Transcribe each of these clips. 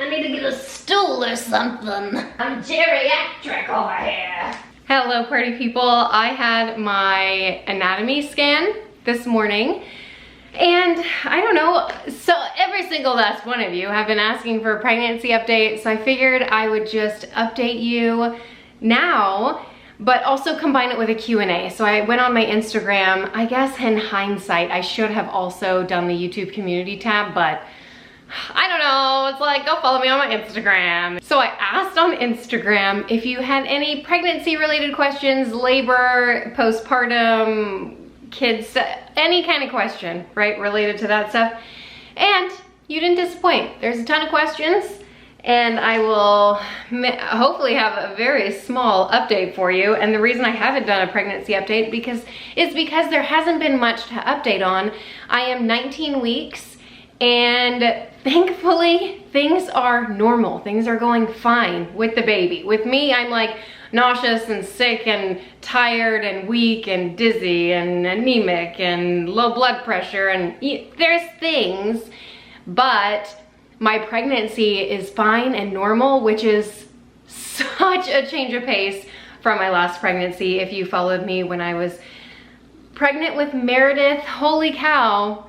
I need to get a stool or something. I'm geriatric over here. Hello party people. I had my anatomy scan this morning and I don't know, so every single last one of you have been asking for a pregnancy update, so I figured I would just update you now, but also combine it with a Q&A. So I went on my Instagram. I guess in hindsight, I should have also done the YouTube community tab, but I don't know, it's like, go follow me on my Instagram. So I asked on Instagram if you had any pregnancy related questions, labor, postpartum, kids, any kind of question, right, related to that stuff. And you didn't disappoint. There's a ton of questions and I will hopefully have a very small update for you. And the reason I haven't done a pregnancy update is because there hasn't been much to update on. I am 19 weeks. And thankfully, things are normal. Things are going fine with the baby. With me, I'm like nauseous and sick and tired and weak and dizzy and anemic and low blood pressure, and there's things, but my pregnancy is fine and normal, which is such a change of pace from my last pregnancy. If you followed me when I was pregnant with Meredith, holy cow.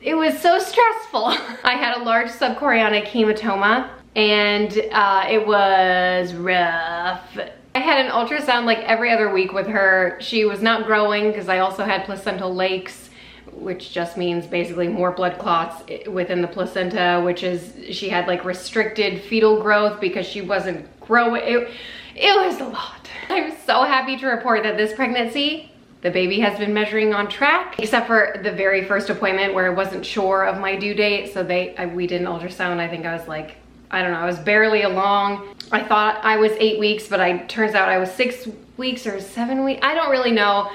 It was so stressful. I had a large subchorionic hematoma and it was rough. I had an ultrasound like every other week with her. She was not growing because I also had placental lakes, which just means basically more blood clots within the placenta, which is, she had like restricted fetal growth because she wasn't growing. It was a lot. I'm so happy to report that this pregnancy, the baby has been measuring on track, except for the very first appointment where I wasn't sure of my due date. So we did an ultrasound. I think I was like, I don't know, I was barely along. I thought I was 8 weeks, but turns out I was 6 weeks or 7 weeks. I don't really know,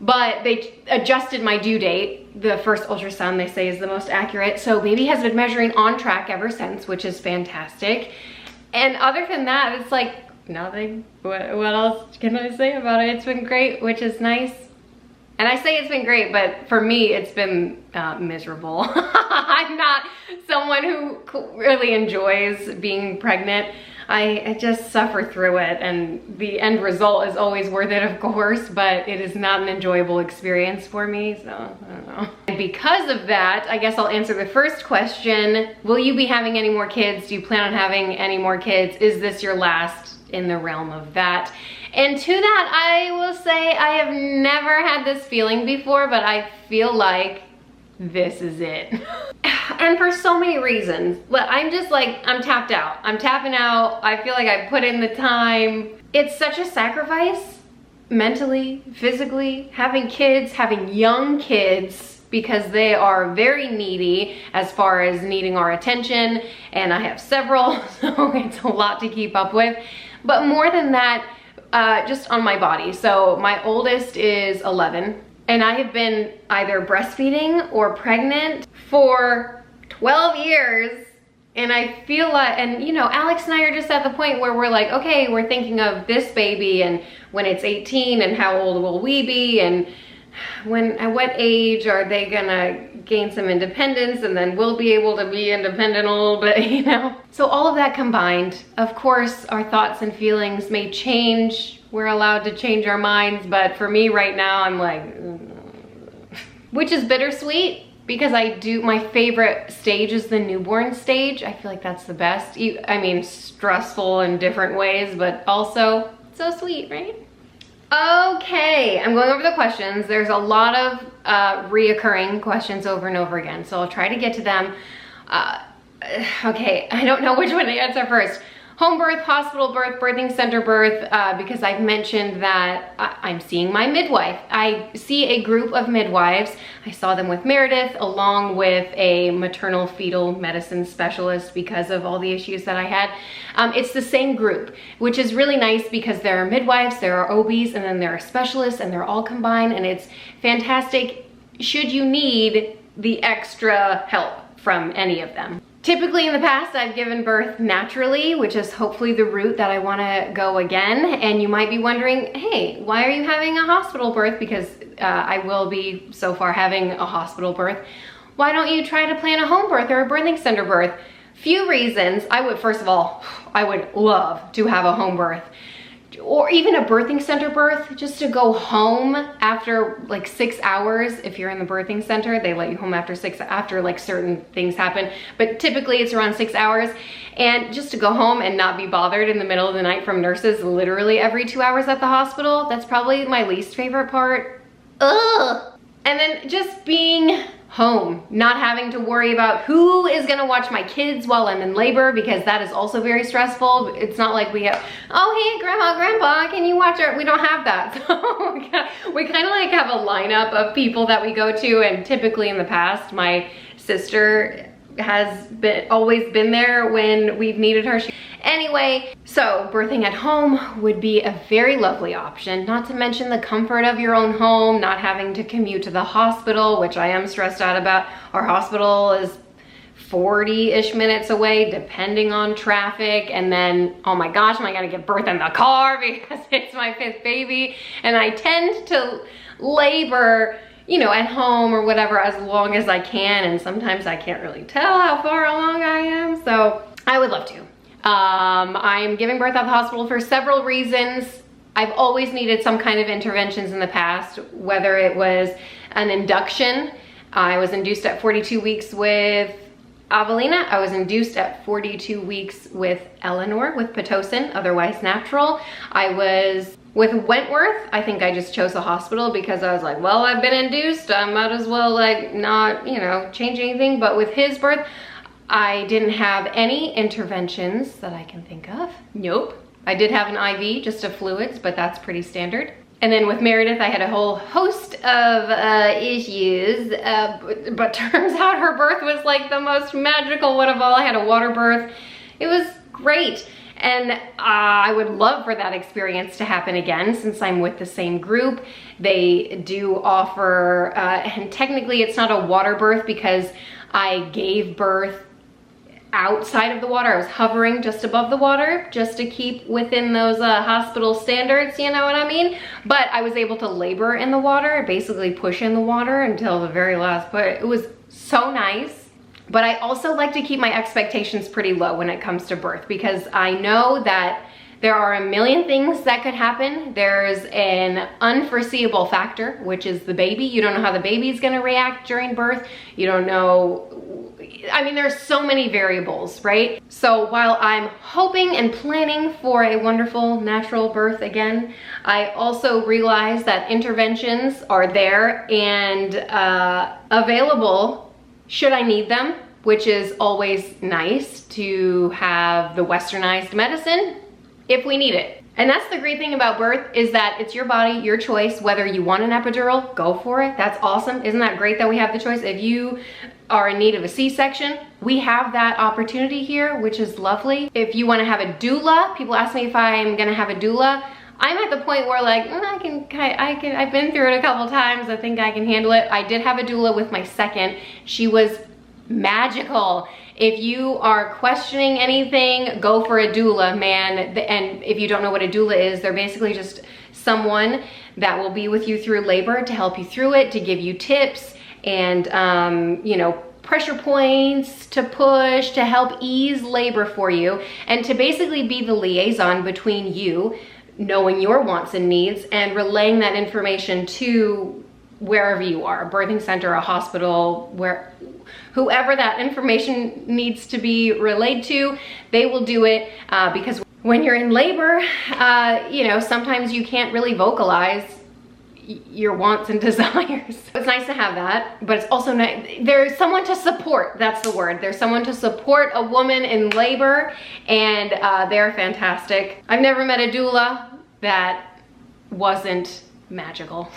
but they adjusted my due date. The first ultrasound they say is the most accurate. So baby has been measuring on track ever since, which is fantastic. And other than that, it's like, nothing. What else can I say about it? It's been great, which is nice. And I say it's been great, but for me, it's been miserable. I'm not someone who really enjoys being pregnant. I just suffer through it, and the end result is always worth it, of course, but it is not an enjoyable experience for me, so I don't know. And because of that, I guess I'll answer the first question. Will you be having any more kids? Do you plan on having any more kids? Is this your last? In the realm of that? And to that, I will say I have never had this feeling before, but I feel like this is it. And for so many reasons, but I'm just like, I'm tapped out. I'm tapping out. I feel like I put in the time. It's such a sacrifice, mentally, physically, having kids, having young kids, because they are very needy as far as needing our attention, and I have several, so it's a lot to keep up with. But more than that, just on my body. So my oldest is 11, and I have been either breastfeeding or pregnant for 12 years. And I feel like, and you know, Alex and I are just at the point where we're like, okay, we're thinking of this baby and when it's 18 and how old will we be, and at what age are they gonna gain some independence, and then we'll be able to be independent a little bit, you know? So all of that combined, of course, our thoughts and feelings may change. We're allowed to change our minds, but for me right now, I'm like, which is bittersweet because my favorite stage is the newborn stage. I feel like that's the best. I mean, stressful in different ways, but also so sweet, right? Okay, I'm going over the questions. There's a lot of reoccurring questions over and over again, so I'll try to get to them. Okay, I don't know which one to answer first. Home birth, hospital birth, birthing center birth, because I've mentioned that I'm seeing my midwife. I see a group of midwives. I saw them with Meredith along with a maternal fetal medicine specialist because of all the issues that I had. It's the same group, which is really nice because there are midwives, there are OBs, and then there are specialists, and they're all combined, and it's fantastic should you need the extra help from any of them. Typically in the past, I've given birth naturally, which is hopefully the route that I want to go again. And you might be wondering, hey, why are you having a hospital birth? Because I will be so far having a hospital birth. Why don't you try to plan a home birth or a birthing center birth? Few reasons. First of all, I would love to have a home birth or even a birthing center birth, just to go home after like 6 hours. If you're in the birthing center, they let you home after like certain things happen, but typically it's around 6 hours. And just to go home and not be bothered in the middle of the night from nurses literally every 2 hours at the hospital, that's probably my least favorite part. Ugh. And then just being home, not having to worry about who is gonna watch my kids while I'm in labor, because that is also very stressful. It's not like we have, oh hey grandma, grandpa, can you watch our, we don't have that. So we kind of like have a lineup of people that we go to, and typically in the past, my sister has always been there when we've needed her. Anyway, so birthing at home would be a very lovely option, not to mention the comfort of your own home, not having to commute to the hospital, which I am stressed out about. Our hospital is 40-ish minutes away, depending on traffic. And then, oh my gosh, am I gonna give birth in the car because it's my 5th baby? And I tend to labor, you know, at home or whatever as long as I can, and sometimes I can't really tell how far along I am, so I would love to. I'm giving birth at the hospital for several reasons. I've always needed some kind of interventions in the past, whether it was an induction. I was induced at 42 weeks with Avelina. I was induced at 42 weeks with Eleanor with Pitocin, otherwise natural. I was with Wentworth. I think I just chose the hospital because I was like, well, I've been induced, I might as well like not, you know, change anything. But with his birth, I didn't have any interventions that I can think of. Nope. I did have an IV, just of fluids, but that's pretty standard. And then with Meredith, I had a whole host of issues, but turns out her birth was like the most magical one of all. I had a water birth. It was great. And I would love for that experience to happen again, since I'm with the same group. They do offer, and technically it's not a water birth because I gave birth outside of the water. I was hovering just above the water just to keep within those hospital standards, you know what I mean? But I was able to labor in the water, basically push in the water until the very last point. It was so nice. But I also like to keep my expectations pretty low when it comes to birth, because I know that there are a million things that could happen. There's an unforeseeable factor, which is the baby. You don't know how the baby's gonna react during birth. You don't know, I mean, there's so many variables, right? So while I'm hoping and planning for a wonderful natural birth again, I also realize that interventions are there and available should I need them, which is always nice to have the westernized medicine if we need it. And that's the great thing about birth, is that it's your body, your choice. Whether you want an epidural, go for it. That's awesome. Isn't that great that we have the choice? If you are in need of a C-section, we have that opportunity here, which is lovely. If you want to have a doula, people ask me if I'm gonna have a doula. I'm at the point where like, I've been through it a couple times. I think I can handle it. I did have a doula with my second. She was magical. If you are questioning anything, go for a doula, man. And if you don't know what a doula is, they're basically just someone that will be with you through labor to help you through it, to give you tips and, you know, pressure points to push, to help ease labor for you, and to basically be the liaison between you knowing your wants and needs and relaying that information to wherever you are, a birthing center, a hospital, whoever that information needs to be relayed to, they will do it, because when you're in labor, you know, sometimes you can't really vocalize your wants and desires. It's nice to have that, but it's also nice, there's someone to support, that's the word. There's someone to support a woman in labor, and they're fantastic. I've never met a doula that wasn't magical.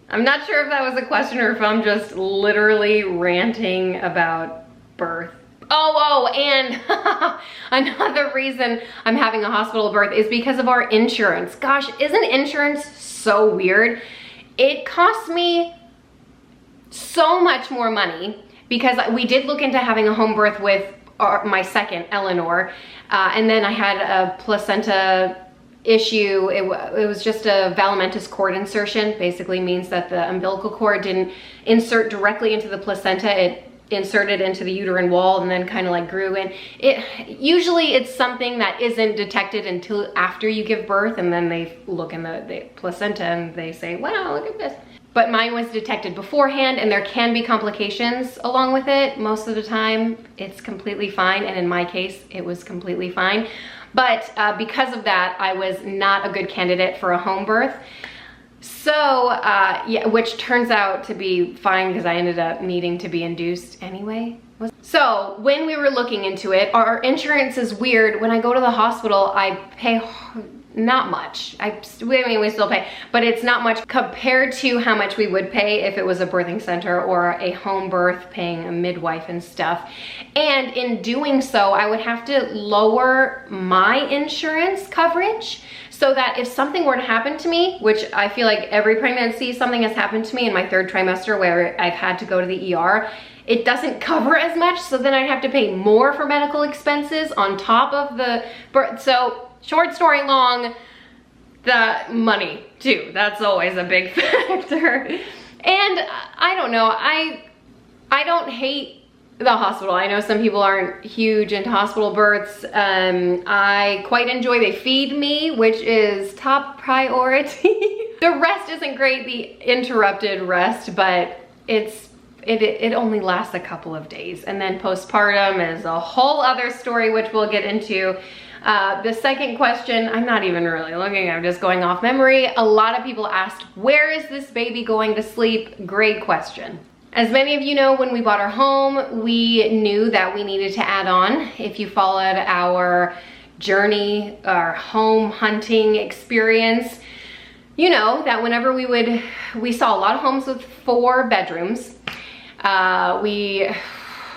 I'm not sure if that was a question or if I'm just literally ranting about birth. Oh, and another reason I'm having a hospital birth is because of our insurance. Gosh, isn't insurance so weird? It costs me so much more money, because we did look into having a home birth with my second, Eleanor, and then I had a placenta issue. It was just a valimentous cord insertion. Basically means that the umbilical cord didn't insert directly into the placenta. It inserted into the uterine wall and then kind of like grew in. Usually it's something that isn't detected until after you give birth, and then they look in the placenta and they say, wow, look at this. But mine was detected beforehand, and there can be complications along with it. Most of the time it's completely fine, and in my case it was completely fine. But because of that, I was not a good candidate for a home birth. So, yeah, which turns out to be fine because I ended up needing to be induced anyway. So when we were looking into it, our insurance is weird. When I go to the hospital, I pay not much. I mean, we still pay, but it's not much compared to how much we would pay if it was a birthing center or a home birth, paying a midwife and stuff. And in doing so, I would have to lower my insurance coverage, so that if something were to happen to me, which I feel like every pregnancy something has happened to me in my 3rd trimester where I've had to go to the ER, it doesn't cover as much, so then I'd have to pay more for medical expenses on top of the birth. So short story long, the money too, that's always a big factor. And I don't know, I don't hate the hospital. I know some people aren't huge into hospital births. I quite enjoy, they feed me, which is top priority. The rest isn't great, the interrupted rest, but it only lasts a couple of days. And then postpartum is a whole other story, which we'll get into. The second question, I'm not even really looking, I'm just going off memory. A lot of people asked, where is this baby going to sleep? Great question. As many of you know, when we bought our home, we knew that we needed to add on. If you followed our journey, our home hunting experience, you know that whenever we saw a lot of homes with 4 bedrooms.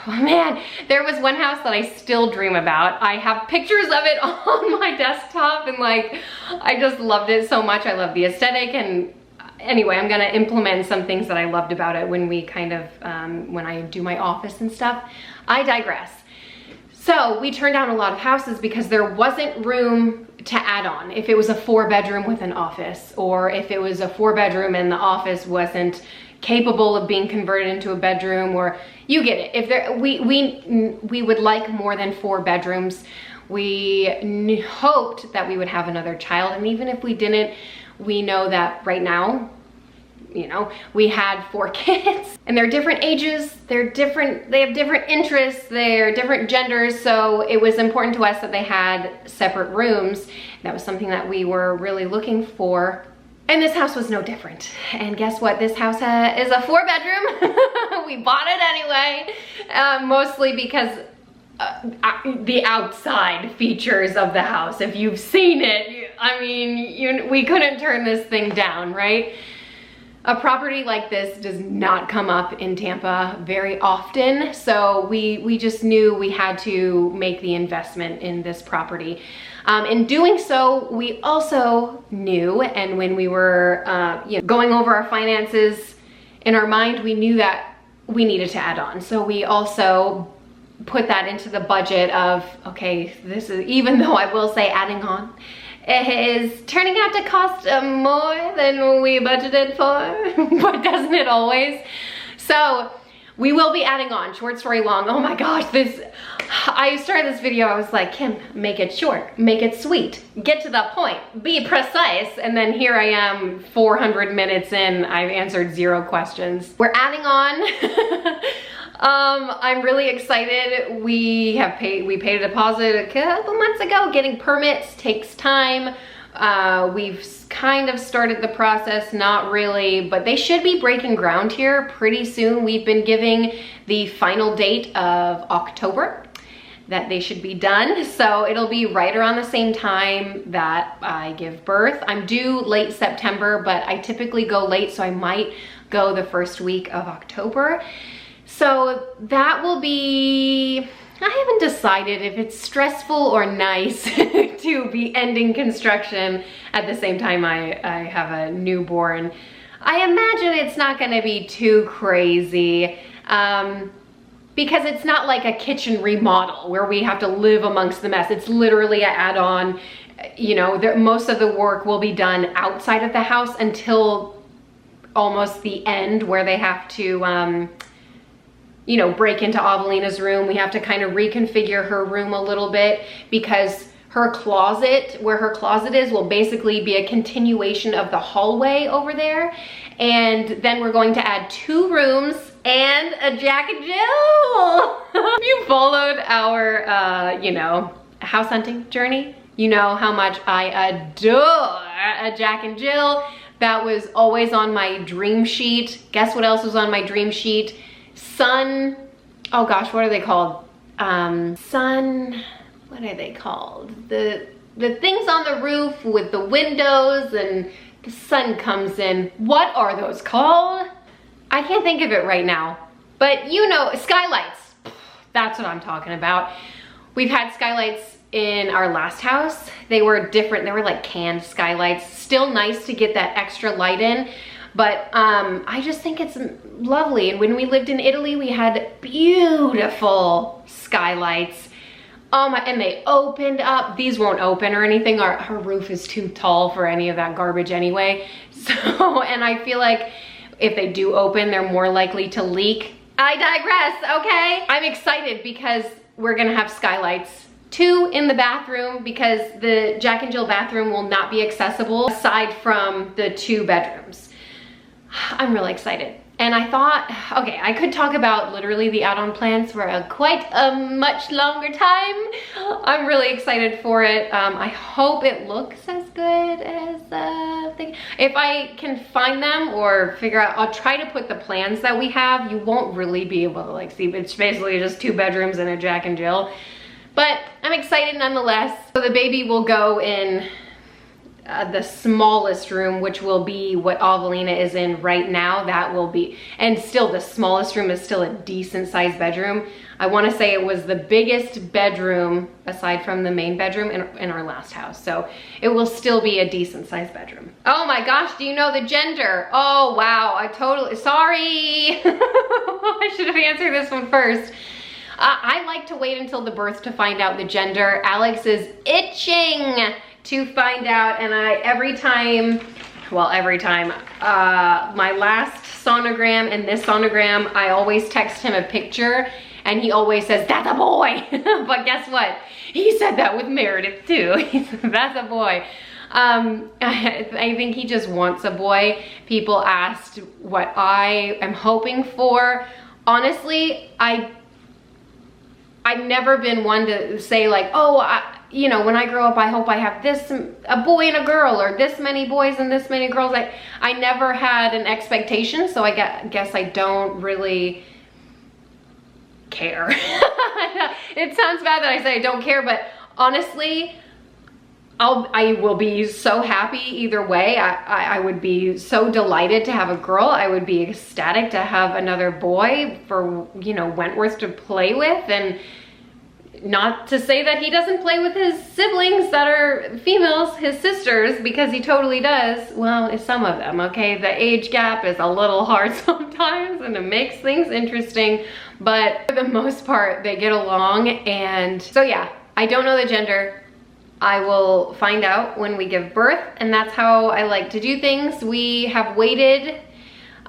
Man, there was one house that I still dream about. I have pictures of it on my desktop, and like, I just loved it so much. I love the aesthetic, and anyway, I'm gonna implement some things that I loved about it when we kind of, when I do my office and stuff. I digress. So we turned down a lot of houses because there wasn't room to add on. If it was a 4-bedroom with an office, or if it was a 4-bedroom and the office wasn't capable of being converted into a bedroom, or you get it. If there, we would like more than 4 bedrooms. We hoped that we would have another child, and even if we didn't, we know that right now, you know, we had 4 kids, and they're different ages, they're different, they have different interests, they're different genders, so it was important to us that they had separate rooms. That was something that we were really looking for. And this house was no different. And guess what? This house is a 4-bedroom. We bought it anyway, mostly because the outside features of the house. If you've seen it, I mean, we couldn't turn this thing down, right? A property like this does not come up in Tampa very often, so we just knew we had to make the investment in this property. In doing so, we also knew, and when we were going over our finances in our mind, we knew that we needed to add on. So we also put that into the budget of, okay, this is, even though I will say adding on, it is turning out to cost more than we budgeted for, but doesn't it always? So we will be adding on. Short story long, oh my gosh, I started this video, I was like, Kim, make it short, make it sweet, get to the point, be precise, and then here I am 400 minutes in, I've answered 0 questions. We're adding on. I'm really excited. We paid a deposit a couple months ago. Getting permits takes time. We've kind of started the process, not really, but they should be breaking ground here pretty soon. We've been giving the final date of October that they should be done. So it'll be right around the same time that I give birth. I'm due late September, but I typically go late, so I might go the first week of October. So that will be, I haven't decided if it's stressful or nice to be ending construction at the same time I have a newborn. I imagine it's not gonna be too crazy because it's not like a kitchen remodel where we have to live amongst the mess. It's literally an add-on. You know, most of the work will be done outside of the house until almost the end where they have to, you know, break into Avelina's room. We have to kind of reconfigure her room a little bit because her closet, where her closet is, will basically be a continuation of the hallway over there. And then we're going to add 2 rooms and a Jack and Jill. If you followed our, you know, house hunting journey, you know how much I adore a Jack and Jill. That was always on my dream sheet. Guess what else was on my dream sheet? Sun, oh gosh, what are they called? Sun, what are they called? The things on the roof with the windows and the sun comes in. What are those called? I can't think of it right now, but you know, skylights. That's what I'm talking about. We've had skylights in our last house. They were different. They were like canned skylights. Still nice to get that extra light in, but I just think it's lovely. And when we lived in Italy, we had beautiful skylights. And they opened up. These won't open or anything. Our roof is too tall for any of that garbage anyway. So, and I feel like if they do open, they're more likely to leak. I digress, okay? I'm excited because we're gonna have skylights. 2 in the bathroom because the Jack and Jill bathroom will not be accessible aside from the 2 bedrooms. I'm really excited. And I thought, okay, I could talk about literally the add-on plans for quite a much longer time. I'm really excited for it. I hope it looks as good as thing. If I can find them or figure out, I'll try to put the plans that we have. You won't really be able to like see, it's basically just 2 bedrooms and a Jack and Jill. But I'm excited nonetheless. So the baby will go in the smallest room, which will be what Avelina is in right now. That will be, and still the smallest room is still a decent sized bedroom. I want to say it was the biggest bedroom aside from the main bedroom in our last house. So it will still be a decent sized bedroom. Oh my gosh, do you know the gender? Oh wow, I totally, sorry. I should have answered this one first. I like to wait until the birth to find out the gender. Alex is itching to find out, and every time, my last sonogram and this sonogram, I always text him a picture and he always says, that's a boy. But guess what? He said that with Meredith too. He said, that's a boy. I think he just wants a boy. People asked what I am hoping for. Honestly, I've never been one to say like, oh, you know, when I grow up, I hope I have this, a boy and a girl, or this many boys and this many girls. I never had an expectation, so I guess I don't really care. It sounds bad that I say I don't care, but honestly, I will be so happy either way. I would be so delighted to have a girl. I would be ecstatic to have another boy for, you know, Wentworth to play with. And not to say that he doesn't play with his siblings that are females, his sisters, because he totally does. Well, it's some of them, okay? The age gap is a little hard sometimes and it makes things interesting, but for the most part, they get along. And so yeah, I don't know the gender. I will find out when we give birth, and that's how I like to do things. We have waited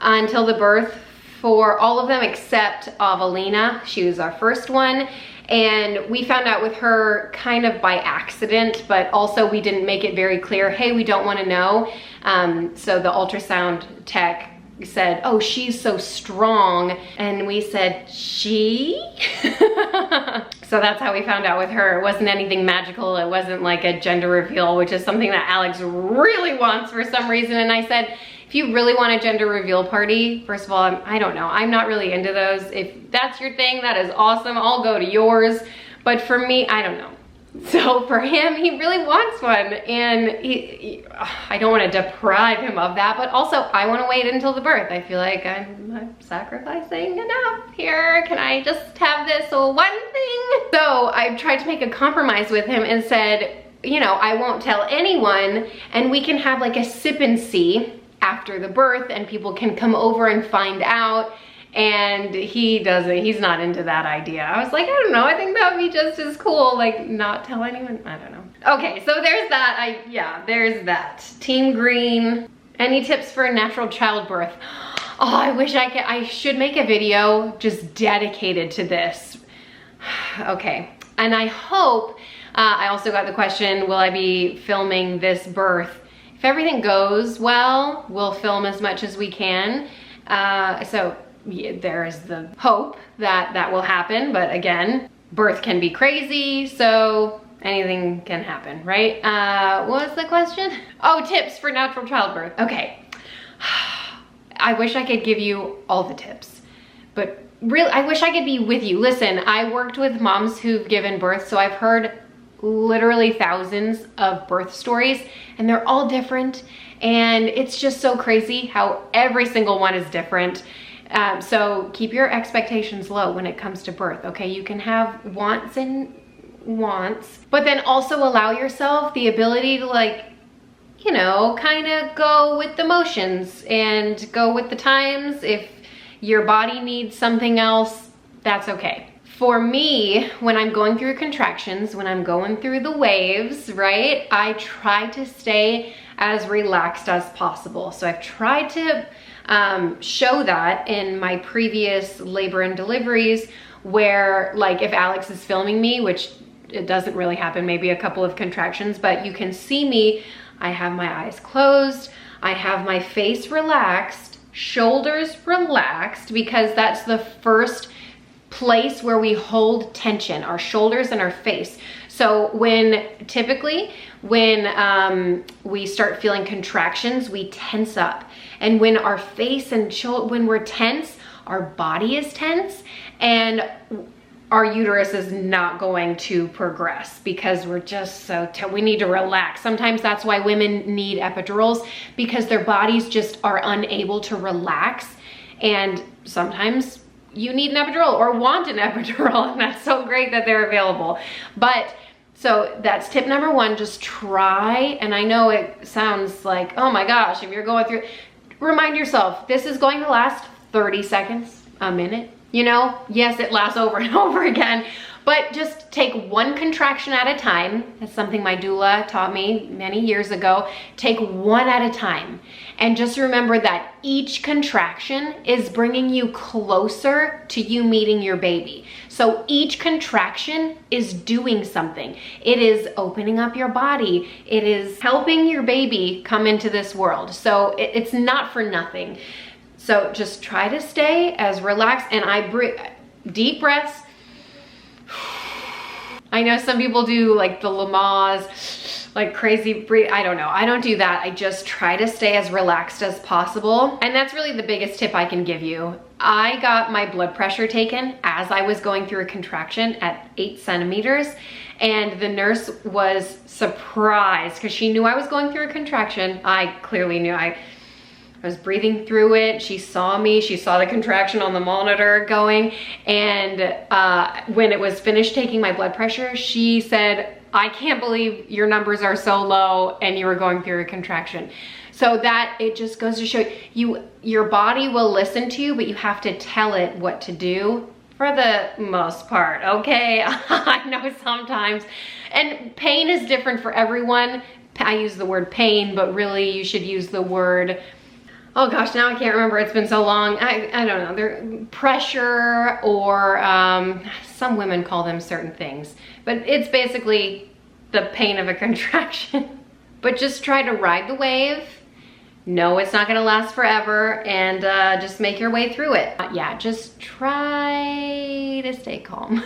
until the birth for all of them except Avelina. She was our first one, and we found out with her kind of by accident, but also we didn't make it very clear, hey, we don't want to know. So the ultrasound tech said, oh, she's so strong, and we said, she? So that's how we found out with her. It wasn't anything magical. It wasn't like a gender reveal, which is something that Alex really wants for some reason. And I said, if you really want a gender reveal party, first of all, I don't know. I'm not really into those. If that's your thing, that is awesome. I'll go to yours. But for me, I don't know. So for him, he really wants one, and I don't want to deprive him of that, but also I want to wait until the birth. I feel like I'm sacrificing enough here. Can I just have this one thing? So I tried to make a compromise with him and said, you know, I won't tell anyone, and we can have like a sip and see after the birth, and people can come over and find out. And he's not into that idea. I was like, I don't know, I think that would be just as cool, like not tell anyone, I don't know. Okay, so there's that, yeah, there's that. Team green. Any tips for natural childbirth? Oh, I wish I should make a video just dedicated to this. Okay, and I hope, I also got the question, will I be filming this birth? If everything goes well, we'll film as much as we can. So yeah, there is the hope that that will happen, but again, birth can be crazy, so anything can happen, right? What was the question? Oh, tips for natural childbirth. Okay. I wish I could give you all the tips, but really, I wish I could be with you. Listen, I worked with moms who've given birth, so I've heard literally thousands of birth stories, and they're all different, and it's just so crazy how every single one is different. So keep your expectations low when it comes to birth, okay? You can have wants and wants, but then also allow yourself the ability to, like, you know, kind of go with the motions and go with the times. If your body needs something else, that's okay. For me, when I'm going through contractions, when I'm going through the waves, right, I try to stay as relaxed as possible. So I've tried to show that in my previous labor and deliveries, where, like, if Alex is filming me, which it doesn't really happen, maybe a couple of contractions, but you can see me, I have my eyes closed, I have my face relaxed, shoulders relaxed, because that's the first place where we hold tension, our shoulders and our face. So typically when we start feeling contractions, we tense up. And when our face and when we're tense, our body is tense, and our uterus is not going to progress because we're just so we need to relax. Sometimes that's why women need epidurals, because their bodies just are unable to relax. And sometimes you need an epidural or want an epidural, and that's so great that they're available. But so that's tip number one, just try. And I know it sounds like, oh my gosh, if you're going through, remind yourself, this is going to last 30 seconds, a minute. You know, yes, it lasts over and over again, but just take one contraction at a time. That's something my doula taught me many years ago. Take one at a time. And just remember that each contraction is bringing you closer to you meeting your baby. So each contraction is doing something. It is opening up your body. It is helping your baby come into this world. So it's not for nothing. So just try to stay as relaxed, and I breathe deep breaths. I know some people do like the Lamaze, like crazy breathe. I don't know. I don't do that. I just try to stay as relaxed as possible. And that's really the biggest tip I can give you. I got my blood pressure taken as I was going through a contraction at 8 centimeters. And the nurse was surprised because she knew I was going through a contraction. I clearly knew. I was breathing through it. She saw me, she saw the contraction on the monitor going. And when it was finished taking my blood pressure, she said, I can't believe your numbers are so low and you were going through a contraction. So that, it just goes to show you, your body will listen to you, but you have to tell it what to do for the most part, okay? I know sometimes, and pain is different for everyone. I use the word pain, but really you should use the word, oh gosh, now I can't remember, it's been so long. I don't know, they're pressure, or some women call them certain things, but it's basically the pain of a contraction. But just try to ride the wave. No, it's not gonna last forever, and just make your way through it. Yeah, just try to stay calm.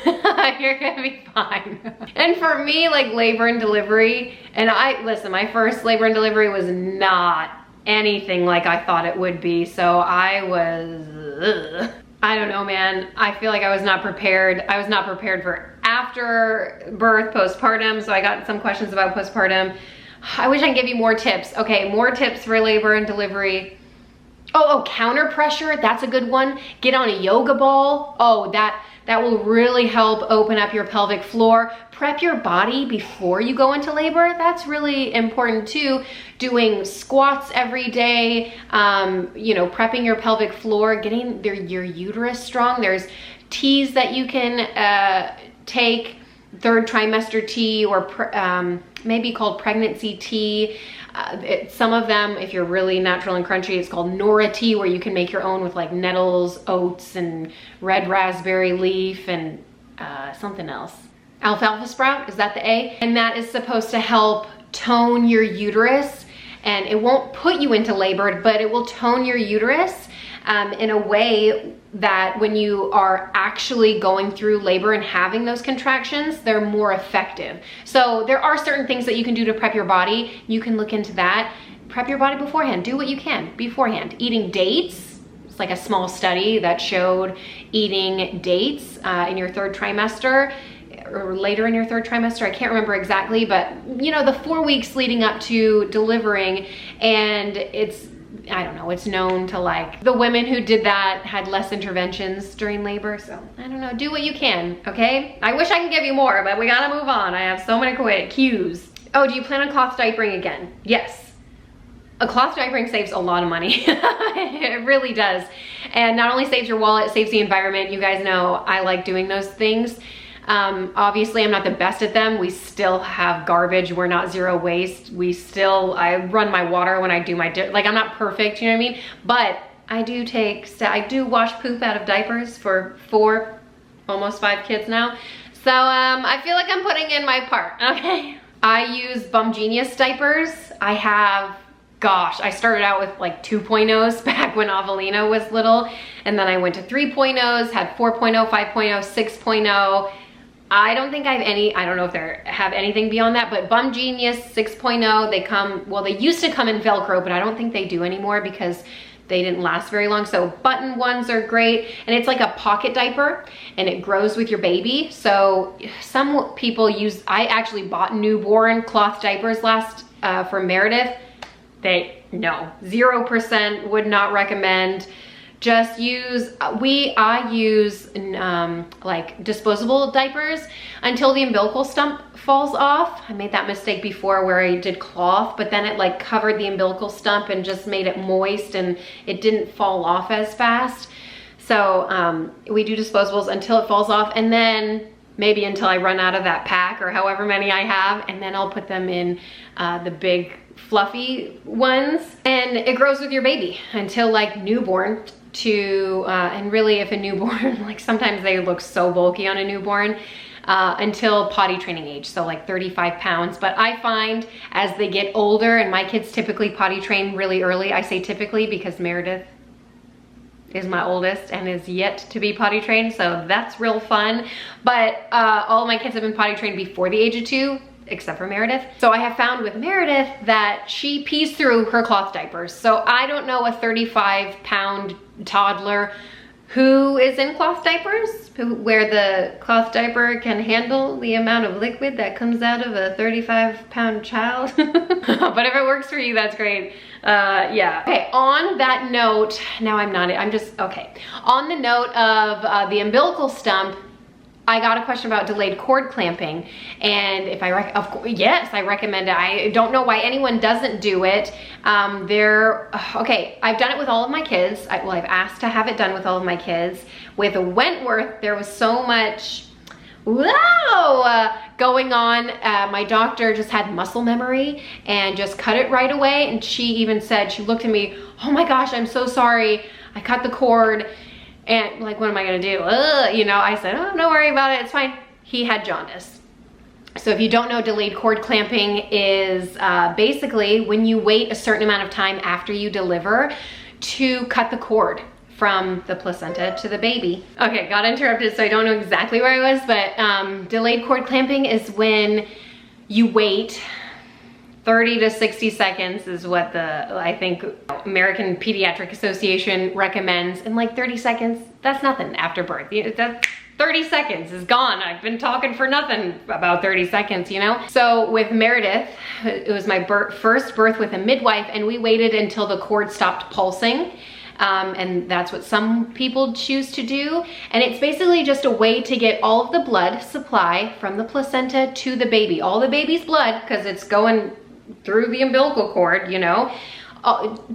You're gonna be fine. And for me, like labor and delivery, and listen, my first labor and delivery was not anything like I thought it would be. So I was, I don't know, man. I feel like I was not prepared. I was not prepared for after birth, postpartum. So I got some questions about postpartum. I wish I could give you more tips. Okay, more tips for labor and delivery. Oh, counter pressure, that's a good one. Get on a yoga ball. Oh, that will really help open up your pelvic floor. Prep your body before you go into labor. That's really important too. Doing squats every day, you know, prepping your pelvic floor, getting your uterus strong. There's teas that you can take, third trimester tea, or maybe called pregnancy tea. Some of them, if you're really natural and crunchy, it's called Nora tea, where you can make your own with like nettles, oats, and red raspberry leaf, and something else. Alfalfa sprout, is that the A? And that is supposed to help tone your uterus, and it won't put you into labor, but it will tone your uterus in a way that when you are actually going through labor and having those contractions, they're more effective. So there are certain things that you can do to prep your body. You can look into that. Prep your body beforehand. Do what you can beforehand. Eating dates. It's like a small study that showed eating dates in your third trimester or later in your third trimester. I can't remember exactly, but you know, the 4 weeks leading up to delivering, and I don't know, it's known to like the women who did that had less interventions during labor. So I don't know, do what you can, okay? I wish I could give you more, but we gotta move on. I have so many cues. Oh, do you plan on cloth diapering again? Yes. A cloth diapering saves a lot of money. It really does. And not only saves your wallet, it saves the environment. You guys know I like doing those things. Obviously I'm not the best at them. We still have garbage. We're not zero waste. I run my water when I do my, like I'm not perfect, you know what I mean? But I do wash poop out of diapers for 4, almost 5 kids now. So I feel like I'm putting in my part, okay? I use Bum Genius diapers. I started out with like 2.0s back when Avelina was little. And then I went to 3.0s, had 4.0, 5.0, 6.0. I don't think I have any, I don't know if they have anything beyond that, but Bum Genius 6.0, they used to come in Velcro, but I don't think they do anymore because they didn't last very long. So button ones are great. And it's like a pocket diaper and it grows with your baby. So some people I actually bought newborn cloth diapers for Meredith. No, 0%, would not recommend. Just use, I use like disposable diapers until the umbilical stump falls off. I made that mistake before where I did cloth, but then it like covered the umbilical stump and just made it moist and it didn't fall off as fast. So we do disposables until it falls off, and then maybe until I run out of that pack or however many I have, and then I'll put them in the big fluffy ones, and it grows with your baby until like newborn and really if a newborn, like sometimes they look so bulky on a newborn, until potty training age, so like 35 pounds. But I find as they get older, and my kids typically potty train really early. I say typically because Meredith is my oldest and is yet to be potty trained, so that's real fun. But all of my kids have been potty trained before the age of 2, except for Meredith. So I have found with Meredith that she pees through her cloth diapers. So I don't know a 35-pound toddler who is in cloth diapers, where the cloth diaper can handle the amount of liquid that comes out of a 35-pound child. But if it works for you, that's great. Yeah. Okay, on that note, on the note of the umbilical stump, I got a question about delayed cord clamping, and yes, I recommend it. I don't know why anyone doesn't do it. I've done it with all of my kids. I've asked to have it done with all of my kids. With Wentworth, there was so much going on. My doctor just had muscle memory and just cut it right away, and she even said, she looked at me, oh my gosh, I'm so sorry, I cut the cord. And like, what am I gonna do? I said, oh, don't worry about it, it's fine. He had jaundice. So if you don't know, delayed cord clamping is basically when you wait a certain amount of time after you deliver to cut the cord from the placenta to the baby. Okay, got interrupted, so I don't know exactly where I was, but delayed cord clamping is when you wait 30 to 60 seconds is what I think American Pediatric Association recommends. And like 30 seconds, that's nothing after birth. 30 seconds is gone. I've been talking for nothing about 30 seconds, you know? So with Meredith, it was my first birth with a midwife, and we waited until the cord stopped pulsing. And that's what some people choose to do. And it's basically just a way to get all of the blood supply from the placenta to the baby. All the baby's blood, because it's going through the umbilical cord,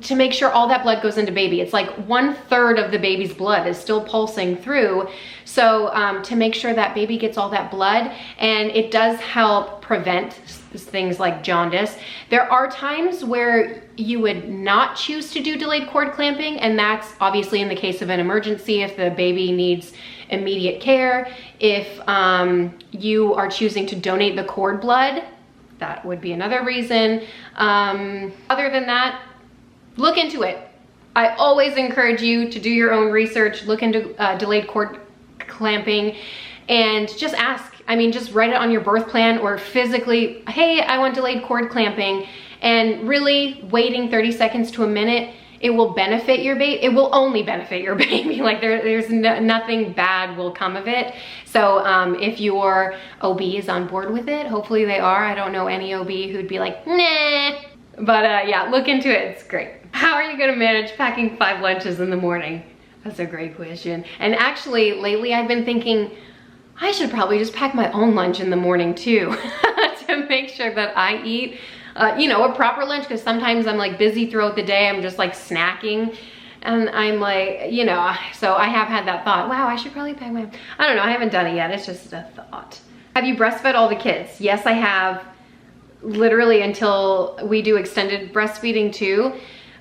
to make sure all that blood goes into baby. It's like 1/3 of the baby's blood is still pulsing through. So to make sure that baby gets all that blood, and it does help prevent things like jaundice. There are times where you would not choose to do delayed cord clamping, and that's obviously in the case of an emergency, if the baby needs immediate care. If you are choosing to donate the cord blood, that would be another reason. Other than that, look into it. I always encourage you to do your own research, look into delayed cord clamping, and just ask. I mean, just write it on your birth plan, or physically, hey, I want delayed cord clamping, and really waiting 30 seconds to a minute, it will benefit your baby. It will only benefit your baby. Like there's nothing bad will come of it. So if your OB is on board with it, hopefully they are. I don't know any OB who'd be like, nah. But yeah, look into it, it's great. How are you gonna manage packing 5 lunches in the morning? That's a great question. And actually, lately I've been thinking, I should probably just pack my own lunch in the morning too, to make sure that I eat, you know, a proper lunch, because sometimes I'm like busy throughout the day, I'm just like snacking, and I'm like, you know, so I have had that thought, wow, I should probably pack my, I don't know, I haven't done it yet, it's just a thought. Have you breastfed all the kids? Yes, I have, literally until we do extended breastfeeding too.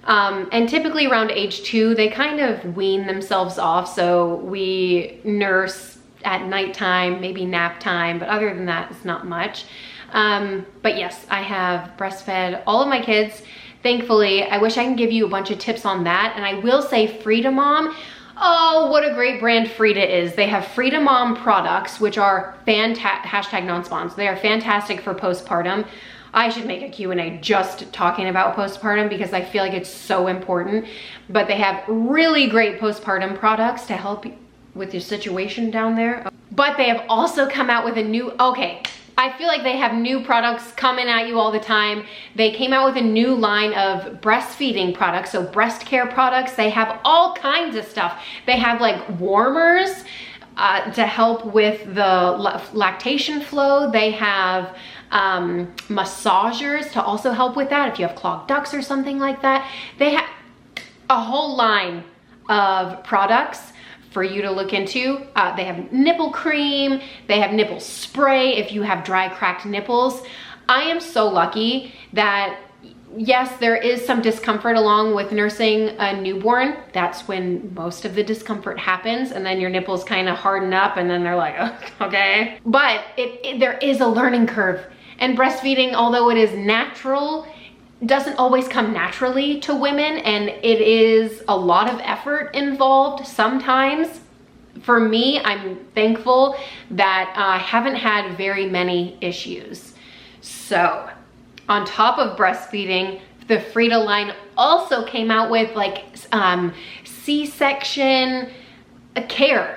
And typically around age 2, they kind of wean themselves off, so we nurse at nighttime, maybe nap time, but other than that, it's not much. But yes, I have breastfed all of my kids, thankfully. I wish I can give you a bunch of tips on that. And I will say Frida Mom, oh, what a great brand Frida is. They have Frida Mom products, which are fantastic, hashtag non-spons. They are fantastic for postpartum. I should make a Q&A just talking about postpartum, because I feel like it's so important. But they have really great postpartum products to help you with your situation down there. But they have also come out with a new, okay, I feel like they have new products coming at you all the time. They came out with a new line of breastfeeding products, so breast care products. They have all kinds of stuff. They have like warmers to help with the lactation flow. They have massagers to also help with that if you have clogged ducts or something like that. They have a whole line of products for you to look into. They have nipple cream, they have nipple spray if you have dry, cracked nipples. I am so lucky that, yes, there is some discomfort along with nursing a newborn. That's when most of the discomfort happens, and then your nipples kind of harden up, and then they're like, oh, okay. But there is a learning curve. And breastfeeding, although it is natural, doesn't always come naturally to women, and it is a lot of effort involved sometimes. For me, I'm thankful that I haven't had very many issues. So on top of breastfeeding, the Frida line also came out with like C-section care.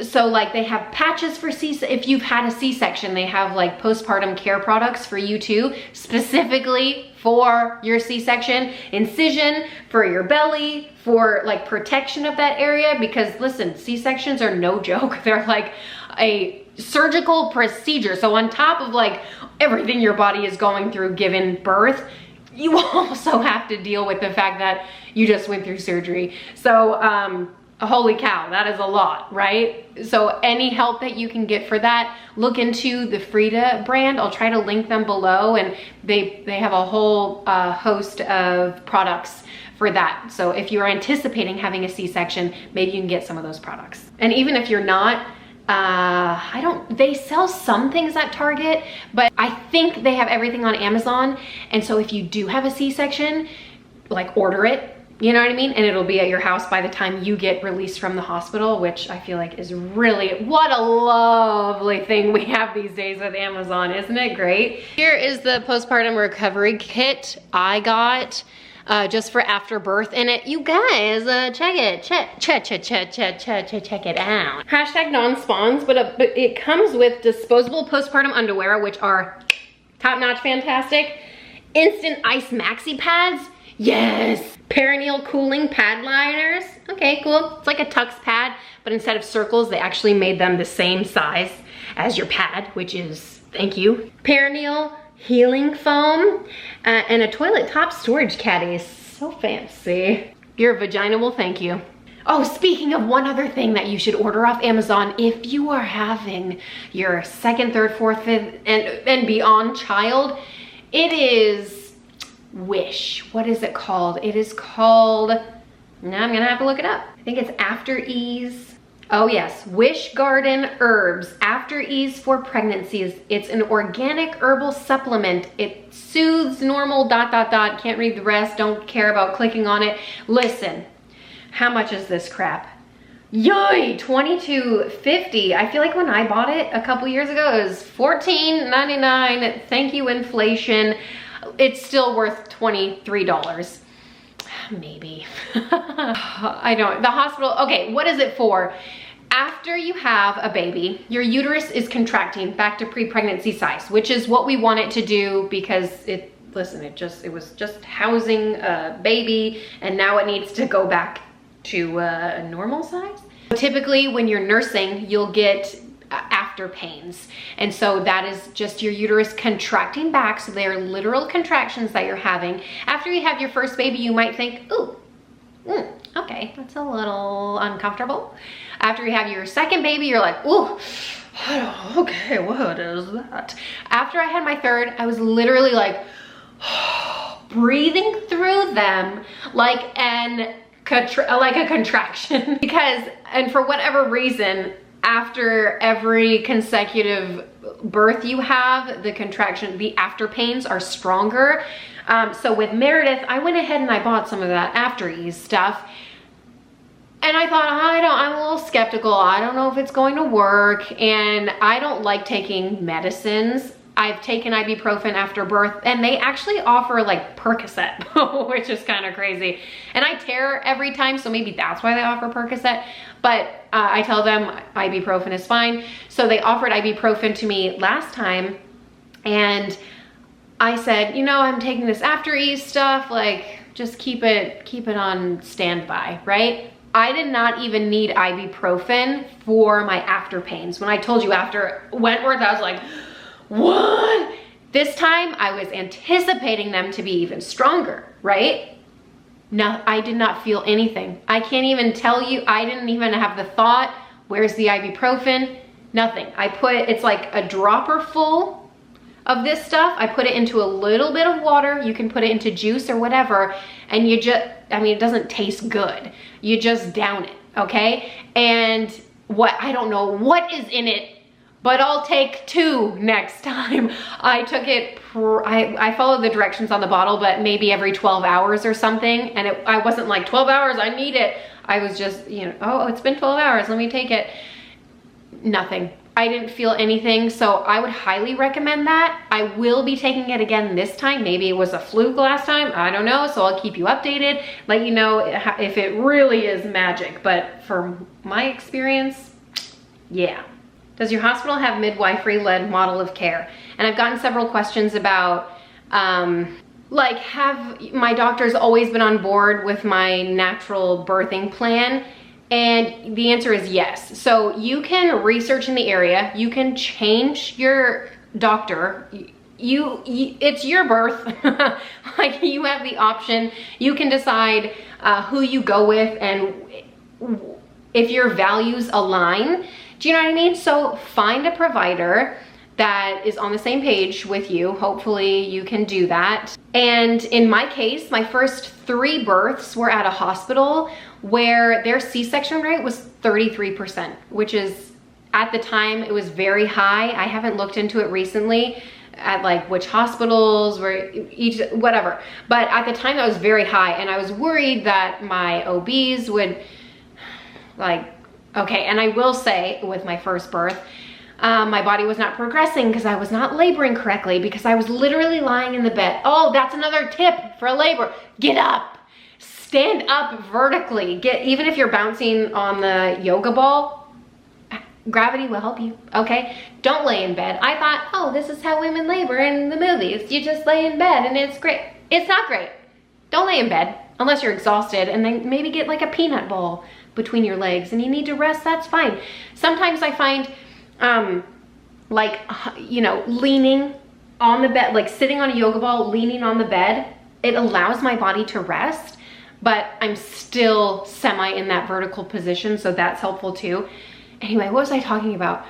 So like they have patches for if you've had a C-section, they have like postpartum care products for you too, specifically for your C-section, incision for your belly, for like protection of that area, because listen, C-sections are no joke. They're like a surgical procedure. So on top of like everything your body is going through given birth, you also have to deal with the fact that you just went through surgery. So holy cow, that is a lot, right? So any help that you can get for that, look into the Frida brand. I'll try to link them below, and they have a whole host of products for that. So if you're anticipating having a C-section, maybe you can get some of those products. And even if you're not, they sell some things at Target, but I think they have everything on Amazon. And so if you do have a C-section, like order it. You know what I mean? And it'll be at your house by the time you get released from the hospital, which I feel like is really, what a lovely thing we have these days with Amazon. Isn't it great? Here is the Postpartum Recovery Kit I got just for Afterbirth. And you guys, check it out. Hashtag non-spons, but it comes with disposable postpartum underwear, which are top-notch fantastic. Instant ice maxi pads. Yes! Perineal cooling pad liners. Okay, cool. It's like a Tux pad, but instead of circles, they actually made them the same size as your pad, which is, thank you. Perineal healing foam, and a toilet top storage caddy. So fancy. Your vagina will thank you. Oh, speaking of one other thing that you should order off Amazon, if you are having your second, third, fourth, fifth, and beyond child, it is Wish. What is it called? It is called, now I'm gonna have to look it up. I think it's After Ease. Oh yes, Wish Garden Herbs After Ease for Pregnancies. It's an organic herbal supplement. It soothes normal ... Can't read the rest, don't care about clicking on it. Listen, how much is this crap? Yay, $22.50. I feel like when I bought it a couple years ago, it was $14.99. Thank you, inflation. It's still worth $23. Maybe. I don't, the hospital, okay, what is it for? After you have a baby, your uterus is contracting back to pre-pregnancy size, which is what we want it to do because it was just housing a baby and now it needs to go back to a normal size. Typically when you're nursing, you'll get after pains. And so that is just your uterus contracting back. So they are literal contractions that you're having. After you have your first baby, you might think, ooh, okay, that's a little uncomfortable. After you have your second baby, you're like, ooh, okay, what is that? After I had my third, I was literally like breathing through them like a contraction because, and for whatever reason, after every consecutive birth you have, the contraction, the after pains are stronger. So with Meredith, I went ahead and I bought some of that After Ease stuff. And I thought, I'm a little skeptical. I don't know if it's going to work. And I don't like taking medicines. I've taken ibuprofen after birth and they actually offer like Percocet, which is kind of crazy. And I tear every time, so maybe that's why they offer Percocet. But I tell them ibuprofen is fine. So they offered ibuprofen to me last time and I said, you know, I'm taking this After Ease stuff, like just keep it on standby, right? I did not even need ibuprofen for my after pains. When I told you after Wentworth, I was like, what? This time I was anticipating them to be even stronger, right? No, I did not feel anything. I can't even tell you, I didn't even have the thought, where's the ibuprofen? Nothing. It's like a dropper full of this stuff. I put it into a little bit of water. You can put it into juice or whatever. And you just, it doesn't taste good. You just down it, okay? And I don't know what is in it, but I'll take 2 next time. I took it, I followed the directions on the bottle, but maybe every 12 hours or something. And I wasn't like 12 hours, I need it. I was just, oh, it's been 12 hours, let me take it. Nothing. I didn't feel anything, so I would highly recommend that. I will be taking it again this time. Maybe it was a fluke last time, I don't know, so I'll keep you updated, let you know if it really is magic. But from my experience, yeah. Does your hospital have midwifery-led model of care? And I've gotten several questions about, like, have my doctors always been on board with my natural birthing plan? And the answer is yes. So you can research in the area, you can change your doctor, it's your birth. Like, you have the option, you can decide who you go with and if your values align. Do you know what I mean? So find a provider that is on the same page with you. Hopefully you can do that. And in my case, my first 3 births were at a hospital where their C-section rate was 33%, which is, at the time, it was very high. I haven't looked into it recently at like which hospitals were each, whatever. But at the time that was very high and I was worried that my OBs would like, okay, and I will say with my first birth, my body was not progressing because I was not laboring correctly because I was literally lying in the bed. Oh, that's another tip for labor. Get up, stand up vertically. Even if you're bouncing on the yoga ball, gravity will help you, okay? Don't lay in bed. I thought, oh, this is how women labor in the movies. You just lay in bed and it's great. It's not great. Don't lay in bed unless you're exhausted, and then maybe get like a peanut ball between your legs and you need to rest, that's fine. Sometimes I find like, leaning on the bed, like sitting on a yoga ball, leaning on the bed, it allows my body to rest, but I'm still semi in that vertical position, so that's helpful too. Anyway, what was I talking about?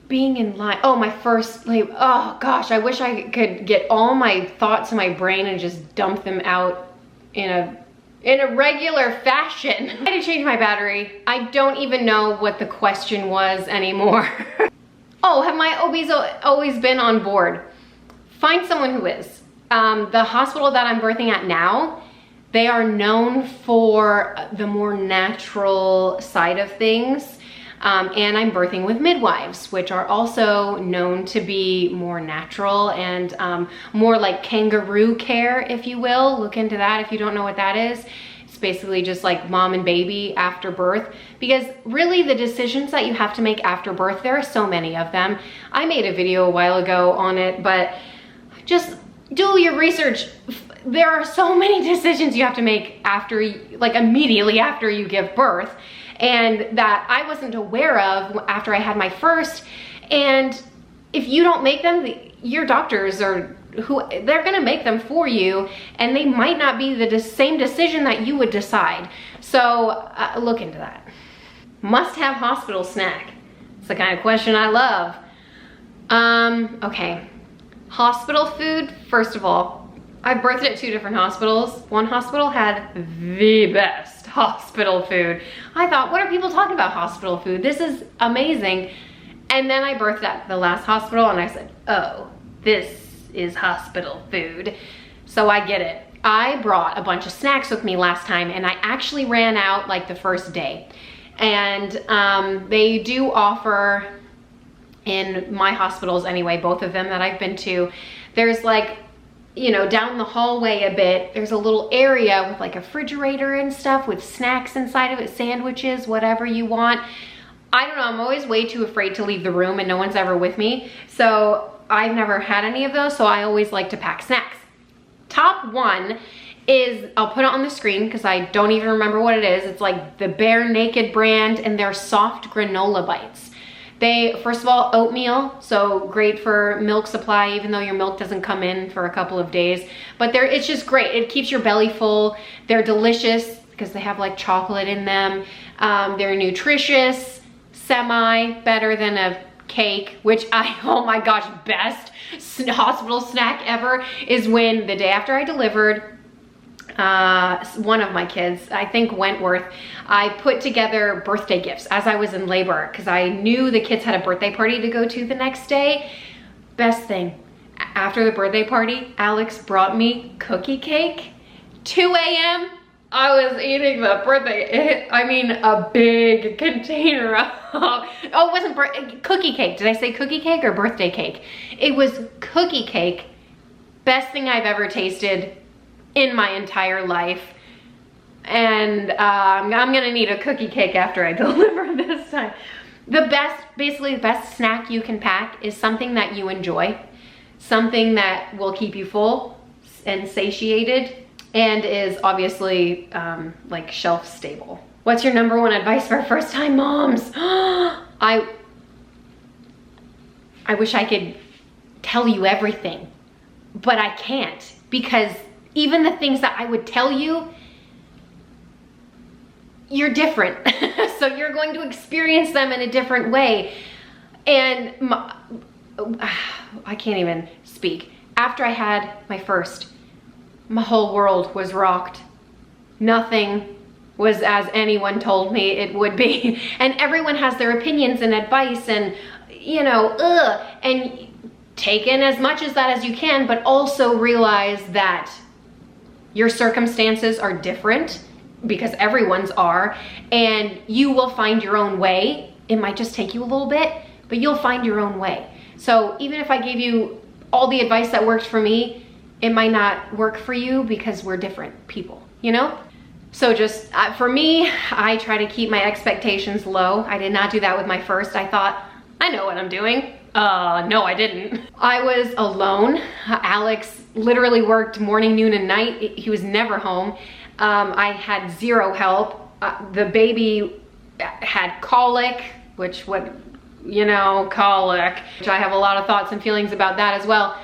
Being in line. Oh, my first labor. Oh gosh, I wish I could get all my thoughts in my brain and just dump them out in a regular fashion. I had to change my battery. I don't even know what the question was anymore. Oh, have my OBs always been on board? Find someone who is. The hospital that I'm birthing at now, they are known for the more natural side of things. And I'm birthing with midwives, which are also known to be more natural and more like kangaroo care, if you will. Look into that if you don't know what that is. It's basically just like mom and baby after birth, because really the decisions that you have to make after birth, there are so many of them. I made a video a while ago on it, but just do your research. There are so many decisions you have to make after, like immediately after you give birth, and that I wasn't aware of after I had my first. And if you don't make them, your doctors are they're gonna make them for you, and they might not be the same decision that you would decide. So look into that. Must have hospital snack. It's the kind of question I love. Okay, hospital food, first of all, I birthed at 2 different hospitals. One hospital had the best hospital food. I thought, what are people talking about hospital food? This is amazing. And then I birthed at the last hospital and I said, oh, this is hospital food. So I get it. I brought a bunch of snacks with me last time, and I actually ran out like the first day. And they do offer, in my hospitals anyway, both of them that I've been to, there's like, you know, down the hallway a bit, there's a little area with like a refrigerator and stuff with snacks inside of it, sandwiches, whatever you want. I don't know, I'm always way too afraid to leave the room and no one's ever with me. So I've never had any of those, so I always like to pack snacks. Top one is, I'll put it on the screen because I don't even remember what it is. It's like the Bare Naked brand, and they're soft granola bites. They, first of all, oatmeal, so great for milk supply, even though your milk doesn't come in for a couple of days. But it's just great. It keeps your belly full. They're delicious because they have like chocolate in them. They're nutritious, semi, better than a cake, which oh my gosh, best hospital snack ever is when the day after I delivered, one of my kids, I think Wentworth, I put together birthday gifts as I was in labor because I knew the kids had a birthday party to go to the next day. Best thing, after the birthday party, Alex brought me cookie cake. 2 a.m. I was eating the birthday, I mean a big container of, oh, it wasn't cookie cake. Did I say cookie cake or birthday cake? It was cookie cake. Best thing I've ever tasted in my entire life. And I'm gonna need a cookie cake after I deliver this time. Basically the best snack you can pack is something that you enjoy, something that will keep you full and satiated, and is obviously like shelf stable. What's your number one advice for first time moms? I wish I could tell you everything, but I can't, because even the things that I would tell you, you're different. So you're going to experience them in a different way. And I can't even speak. After I had my first, my whole world was rocked. Nothing was as anyone told me it would be. And everyone has their opinions and advice and, you know, and take in as much as that as you can, but also realize that your circumstances are different, because everyone's are, and you will find your own way. It might just take you a little bit, but you'll find your own way. So even if I gave you all the advice that worked for me, it might not work for you because we're different people, you know? So just, for me, I try to keep my expectations low. I did not do that with my first. I thought, I know what I'm doing. No, I didn't. I was alone. Alex literally worked morning, noon, and night. He was never home. I had zero help. The baby had colic, which colic, which I have a lot of thoughts and feelings about that as well.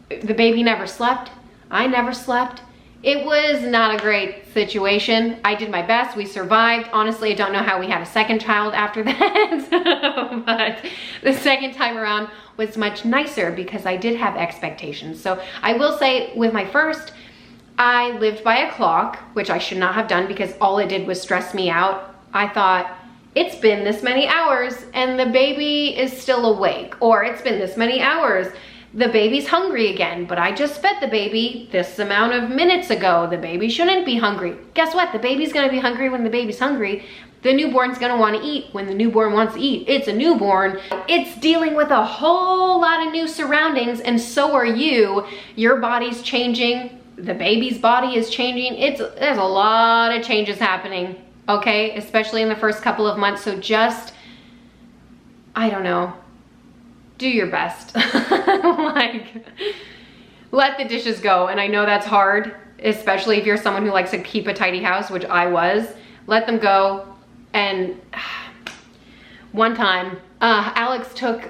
The baby never slept. I never slept. It was not a great situation. I did my best, we survived. Honestly, I don't know how we had a second child after that, but the second time around was much nicer because I did have expectations. So I will say with my first, I lived by a clock, which I should not have done because all it did was stress me out. I thought, it's been this many hours and the baby is still awake, or it's been this many hours, the baby's hungry again, but I just fed the baby this amount of minutes ago. The baby shouldn't be hungry. Guess what? The baby's gonna be hungry when the baby's hungry. The newborn's gonna wanna eat when the newborn wants to eat. It's a newborn. It's dealing with a whole lot of new surroundings, and so are you. Your body's changing. The baby's body is changing. There's a lot of changes happening, okay? Especially in the first couple of months. So just, I don't know, do your best. Like, let the dishes go. And I know that's hard, especially if you're someone who likes to keep a tidy house, which I was. Let them go. And one time, Alex took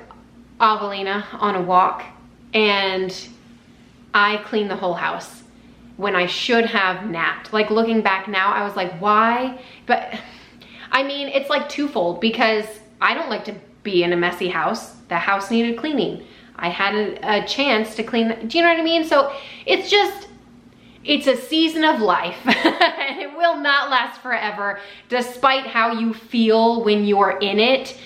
Avelina on a walk and I cleaned the whole house when I should have napped. Like, looking back now, I was like, why? But I mean, it's like twofold, because I don't like to be in a messy house. The house needed cleaning. I had a chance to clean. Do you know what I mean? So it's just, it's a season of life and it will not last forever. Despite how you feel when you're in it,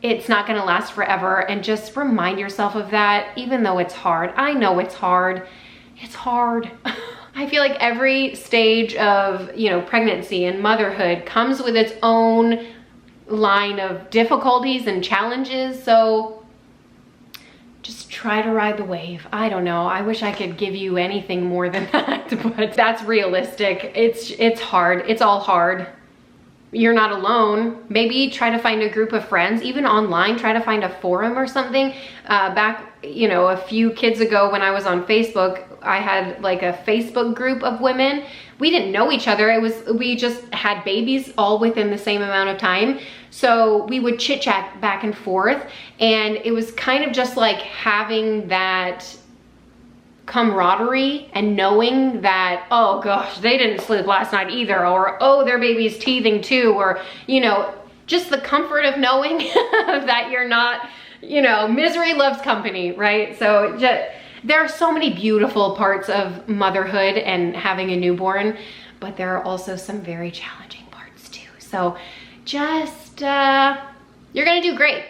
it's not gonna last forever. And just remind yourself of that, even though it's hard. I know it's hard. It's hard. I feel like every stage of, you know, pregnancy and motherhood comes with its own line of difficulties and challenges. So just try to ride the wave. I don't know. I wish I could give you anything more than that, but that's realistic. It's hard. It's all hard. You're not alone. Maybe try to find a group of friends, even online. Try to find a forum or something. Back, you know, a few kids ago when I was on Facebook, I had like a Facebook group of women. We didn't know each other. We just had babies all within the same amount of time. So we would chit chat back and forth, and it was kind of just like having that camaraderie and knowing that, oh gosh, they didn't sleep last night either, or oh, their baby's teething too, or, you know, just the comfort of knowing that you're not, you know, misery loves company, right? So just, there are so many beautiful parts of motherhood and having a newborn, but there are also some very challenging parts too. So just, you're gonna do great.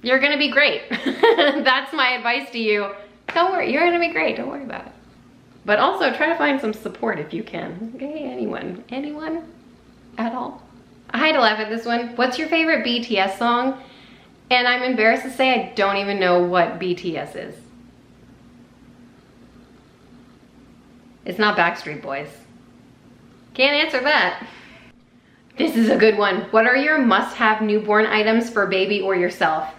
You're gonna be great. That's my advice to you. Don't worry, you're gonna be great, don't worry about it. But also try to find some support if you can. Okay, anyone at all. I had to laugh at this one. What's your favorite BTS song? And I'm embarrassed to say I don't even know what BTS is. It's not Backstreet Boys. Can't answer that. This is a good one. What are your must-have newborn items for baby or yourself?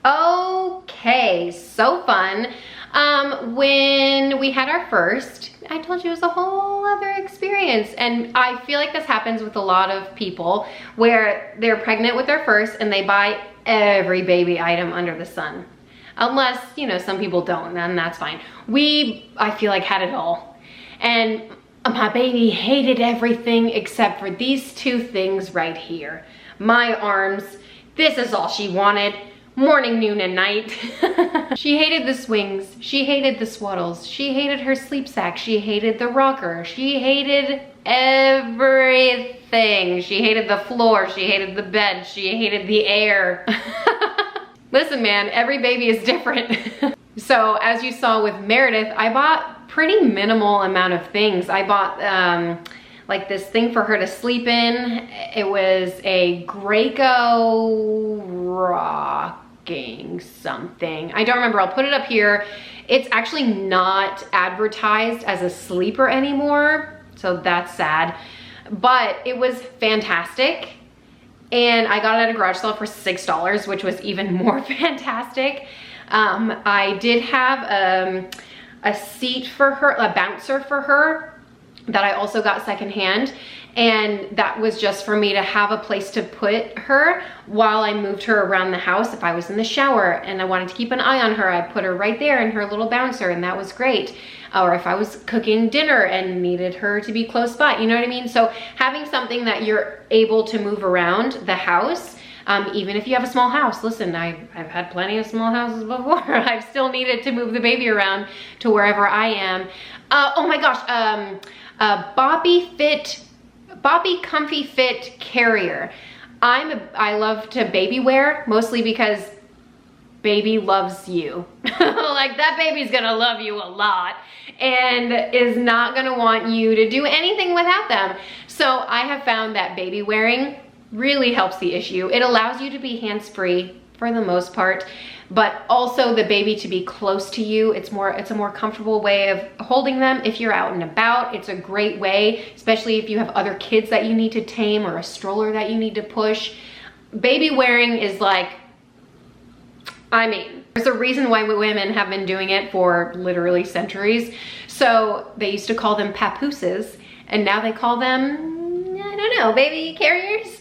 Okay, so fun. When we had our first, I told you it was a whole other experience. And I feel like this happens with a lot of people where they're pregnant with their first and they buy every baby item under the sun. Unless, you know, some people don't, then that's fine. I feel like, had it all. And my baby hated everything except for these two things right here. My arms, this is all she wanted. Morning, noon, and night. She hated the swings. She hated the swaddles. She hated her sleep sack. She hated the rocker. She hated everything. She hated the floor. She hated the bed. She hated the air. Listen, man, every baby is different. So as you saw with Meredith, I bought pretty minimal amount of things. I bought like this thing for her to sleep in. It was a Graco rocking something. I don't remember. I'll put it up here. It's actually not advertised as a sleeper anymore, so that's sad. But it was fantastic. And I got it at a garage sale for $6, which was even more fantastic. I did have a seat for her, a bouncer for her. that I also got secondhand. And that was just for me to have a place to put her while I moved her around the house. If I was in the shower and I wanted to keep an eye on her, I put her right there in her little bouncer, and that was great. Or if I was cooking dinner and needed her to be close by, you know what I mean? So having something that you're able to move around the house, even if you have a small house. Listen, I've had plenty of small houses before. I've still needed to move the baby around to wherever I am. Oh my gosh, Boppy Comfyfit carrier. I love to baby wear, mostly because baby loves you. Like, that baby's gonna love you a lot and is not gonna want you to do anything without them. So I have found that baby wearing really helps the issue. It allows you to be hands-free for the most part, but also the baby to be close to you. It's a more comfortable way of holding them if you're out and about. It's a great way, especially if you have other kids that you need to tame or a stroller that you need to push. Baby wearing is like, I mean, there's a reason why women have been doing it for literally centuries. So they used to call them papooses, and now they call them, I don't know, baby carriers.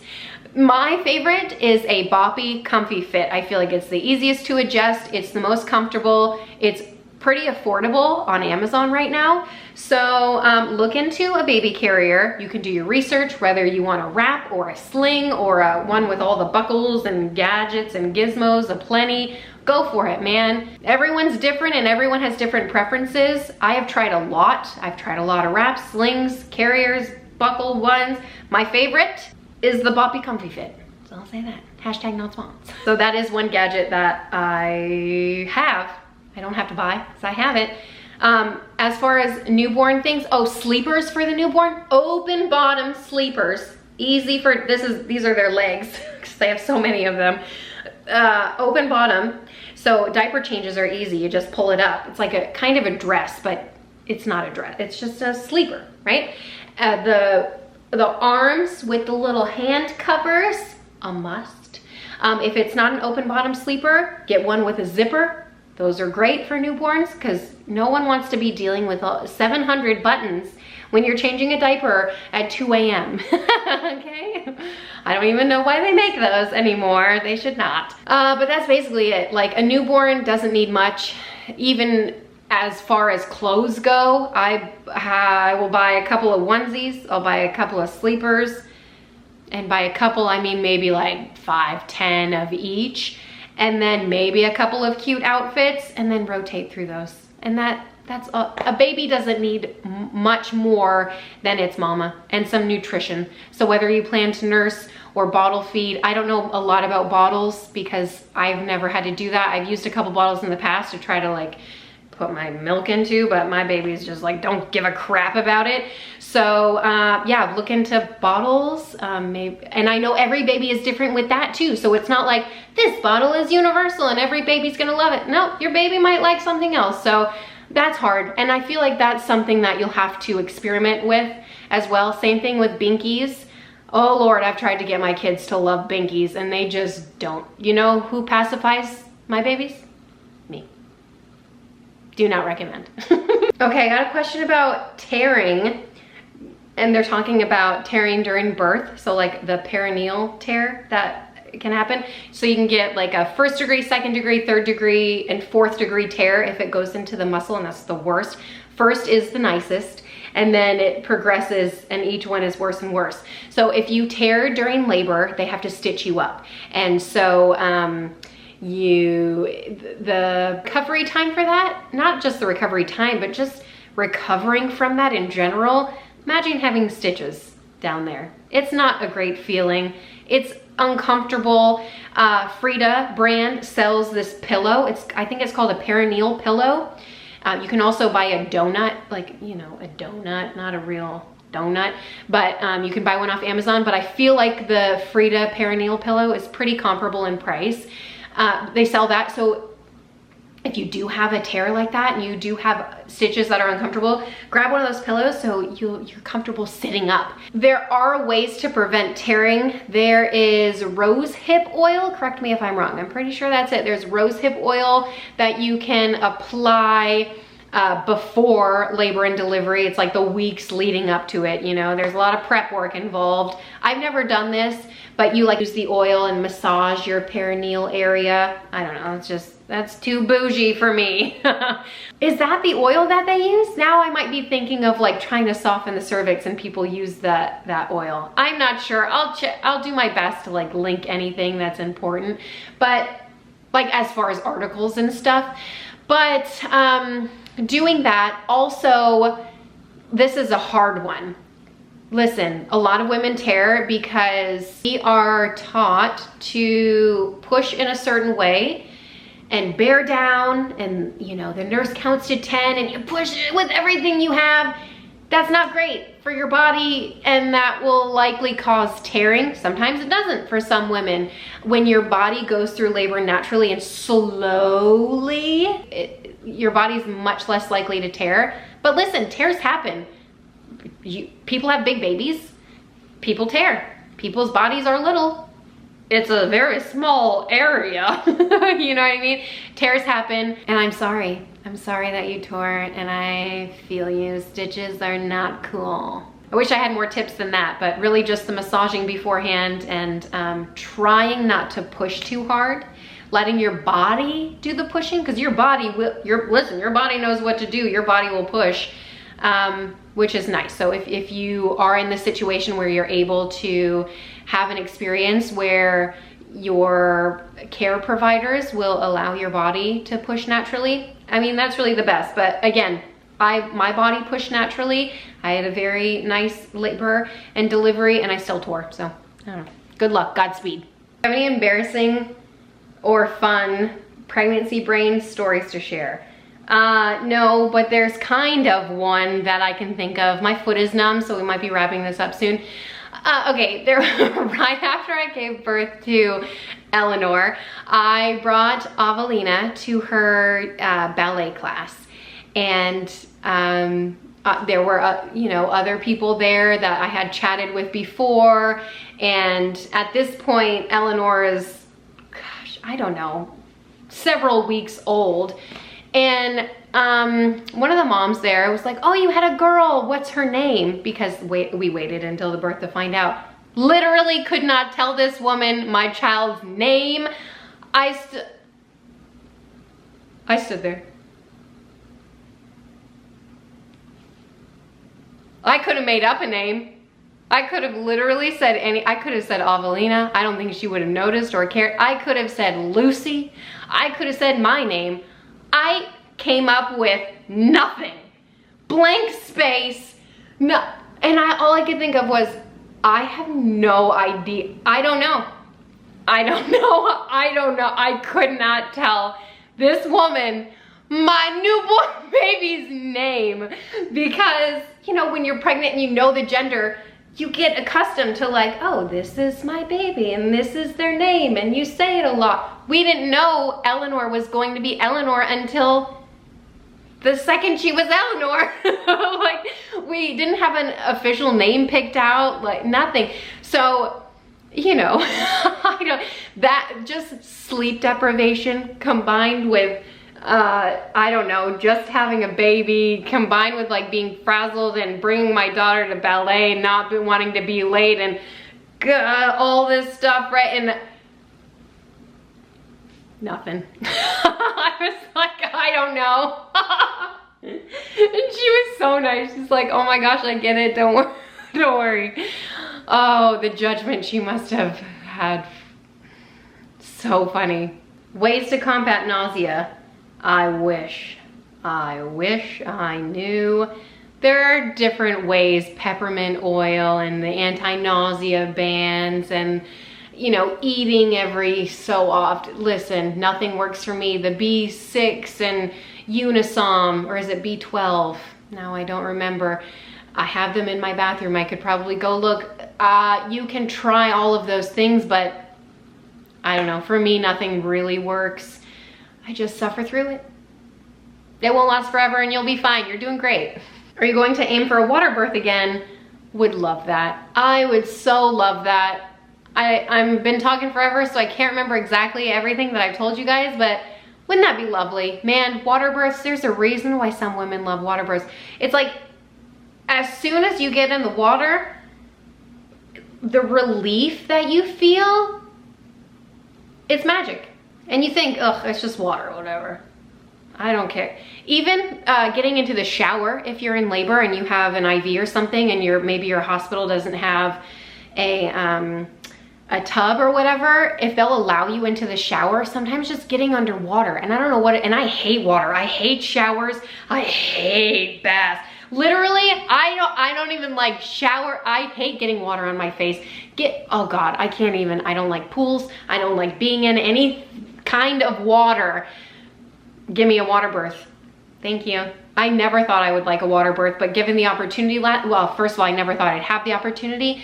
My favorite is a Boppy Comfyfit. I feel like it's the easiest to adjust. It's the most comfortable. It's pretty affordable on Amazon right now. So look into a baby carrier. You can do your research, whether you want a wrap or a sling or one with all the buckles and gadgets and gizmos aplenty. Go for it, man. Everyone's different and everyone has different preferences. I have tried a lot. I've tried a lot of wraps, slings, carriers, buckle ones. My favorite is the Boppy Comfyfit. So I'll say that. Hashtag not sponsors. So that is one gadget that I have. I don't have to buy, because I have it. As far as newborn things, oh, sleepers for the newborn. Open bottom sleepers. Easy for, these are their legs, because they have so many of them. Open bottom. So diaper changes are easy. You just pull it up. It's like a kind of a dress, but it's not a dress. It's just a sleeper, right? The arms with the little hand covers, a must. If it's not an open bottom sleeper, get one with a zipper. Those are great for newborns because no one wants to be dealing with 700 buttons when you're changing a diaper at 2 a.m. Okay? I don't even know why they make those anymore. They should not. But that's basically it. Like, a newborn doesn't need much. Even as far as clothes go, I will buy a couple of onesies. I'll buy a couple of sleepers. And by a couple, I mean maybe like 5, 10 of each. And then maybe a couple of cute outfits, and then rotate through those. And that's a baby doesn't need much more than its mama, and some nutrition. So whether you plan to nurse or bottle feed, I don't know a lot about bottles because I've never had to do that. I've used a couple bottles in the past to try to like put my milk into, but my baby's just like, don't give a crap about it. So yeah, look into bottles, maybe. And I know every baby is different with that too. So it's not like this bottle is universal and every baby's gonna love it. No, your baby might like something else. So that's hard. And I feel like that's something that you'll have to experiment with as well. Same thing with binkies. Oh Lord, I've tried to get my kids to love binkies and they just don't. You know who pacifies my babies? Me. Do not recommend. Okay, I got a question about tearing. And they're talking about tearing during birth. So like the perineal tear that can happen. So you can get like a 1st degree, 2nd degree, 3rd degree, and 4th degree tear if it goes into the muscle, and that's the worst. First is the nicest, and then it progresses and each one is worse and worse. So if you tear during labor, they have to stitch you up. And so the recovery time for that, not just the recovery time, but just recovering from that in general. Imagine having stitches down there. It's not a great feeling. It's uncomfortable. Frida brand sells this pillow. I think it's called a perineal pillow. You can also buy a donut, like, you know, a donut, not a real donut, but you can buy one off Amazon. But I feel like the Frida perineal pillow is pretty comparable in price. They sell that. So if you do have a tear like that and you do have stitches that are uncomfortable, grab one of those pillows so you're comfortable sitting up. There are ways to prevent tearing. There is rose hip oil. Correct me if I'm wrong. I'm pretty sure that's it. There's rose hip oil that you can apply before labor and delivery. It's like the weeks leading up to it, you know, there's a lot of prep work involved. I've never done this, but you like use the oil and massage your perineal area. I don't know, it's just, that's too bougie for me. Is that the oil that they use? Now I might be thinking of like trying to soften the cervix and people use that oil. I'm not sure. I'll do my best to like link anything that's important, but like as far as articles and stuff. But doing that also, this is a hard one. Listen, a lot of women tear because we are taught to push in a certain way and bear down, and you know, the nurse counts to 10 and you push it with everything you have. That's not great for your body, and that will likely cause tearing. Sometimes it doesn't for some women. When your body goes through labor naturally and slowly, your body's much less likely to tear. But listen, tears happen. People have big babies, people tear. People's bodies are little. It's a very small area. You know what I mean? Tears happen, and I'm sorry. I'm sorry that you tore, and I feel you. Stitches are not cool. I wish I had more tips than that, but really just the massaging beforehand and trying not to push too hard. Letting your body do the pushing, because your body will, listen, your body knows what to do. Your body will push, which is nice. So if you are in the situation where you're able to have an experience where your care providers will allow your body to push naturally, I mean, that's really the best. But again, my body pushed naturally. I had a very nice labor and delivery, and I still tore. So I don't know. Good luck, Godspeed. Have any embarrassing or fun pregnancy brain stories to share? No, but there's kind of one that I can think of. My foot is numb, so we might be wrapping this up soon. Okay, right after I gave birth to Eleanor, I brought Avelina to her ballet class, and there were you know, other people there that I had chatted with before, and at this point Eleanor is, gosh, I don't know, several weeks old, and one of the moms there was like, oh, you had a girl, what's her name? Because we waited until the birth to find out. Literally could not tell this woman my child's name. I stood there. I could have made up a name. I could have literally said I could have said Avelina. I don't think she would have noticed or cared. I could have said Lucy. I could have said my name. I came up with nothing. Blank space. No. And all I could think of was, I have no idea. I don't know. I don't know. I don't know. I could not tell this woman my newborn baby's name, because, you know, when you're pregnant and you know the gender, you get accustomed to like, oh, this is my baby and this is their name, and you say it a lot. We didn't know Eleanor was going to be Eleanor until the second she was Eleanor. Like, we didn't have an official name picked out, like nothing. So, you know, that just sleep deprivation combined with, I don't know, just having a baby combined with like being frazzled and bringing my daughter to ballet, not wanting to be late, and all this stuff, right? And nothing. I was like, I don't know. And she was so nice. She's like, oh my gosh, I get it. Don't worry. Don't worry. Oh, the judgment she must have had. So funny. Ways to combat nausea. I wish I knew. There are different ways, peppermint oil and the anti-nausea bands, and, you know, eating every so often. Listen, nothing works for me. The B6 and Unisom, or is it B12? Now I don't remember. I have them in my bathroom. I could probably go look. You can try all of those things, but I don't know. For me, nothing really works. I just suffer through it. It won't last forever and you'll be fine. You're doing great. Are you going to aim for a water birth again? Would love that. I would so love that. I've been talking forever, so I can't remember exactly everything that I've told you guys, but Wouldn't that be lovely? Man, water births, there's a reason why some women love water births. It's like, as soon as you get in the water, the relief that you feel, it's magic. And you think, ugh, it's just water, whatever. I don't care. Even getting into the shower, if you're in labor and you have an IV or something, and maybe your hospital doesn't have a tub or whatever, if they'll allow you into the shower, sometimes just getting underwater, and I don't know what, and I hate water, I hate showers, I hate baths. Literally, I don't even like shower. I hate getting water on my face. Oh God, I can't even. I don't like pools. I don't like being in any kind of water. Give me a water birth. Thank you. I never thought I would like a water birth, but given the opportunity, well, first of all, I never thought I'd have the opportunity,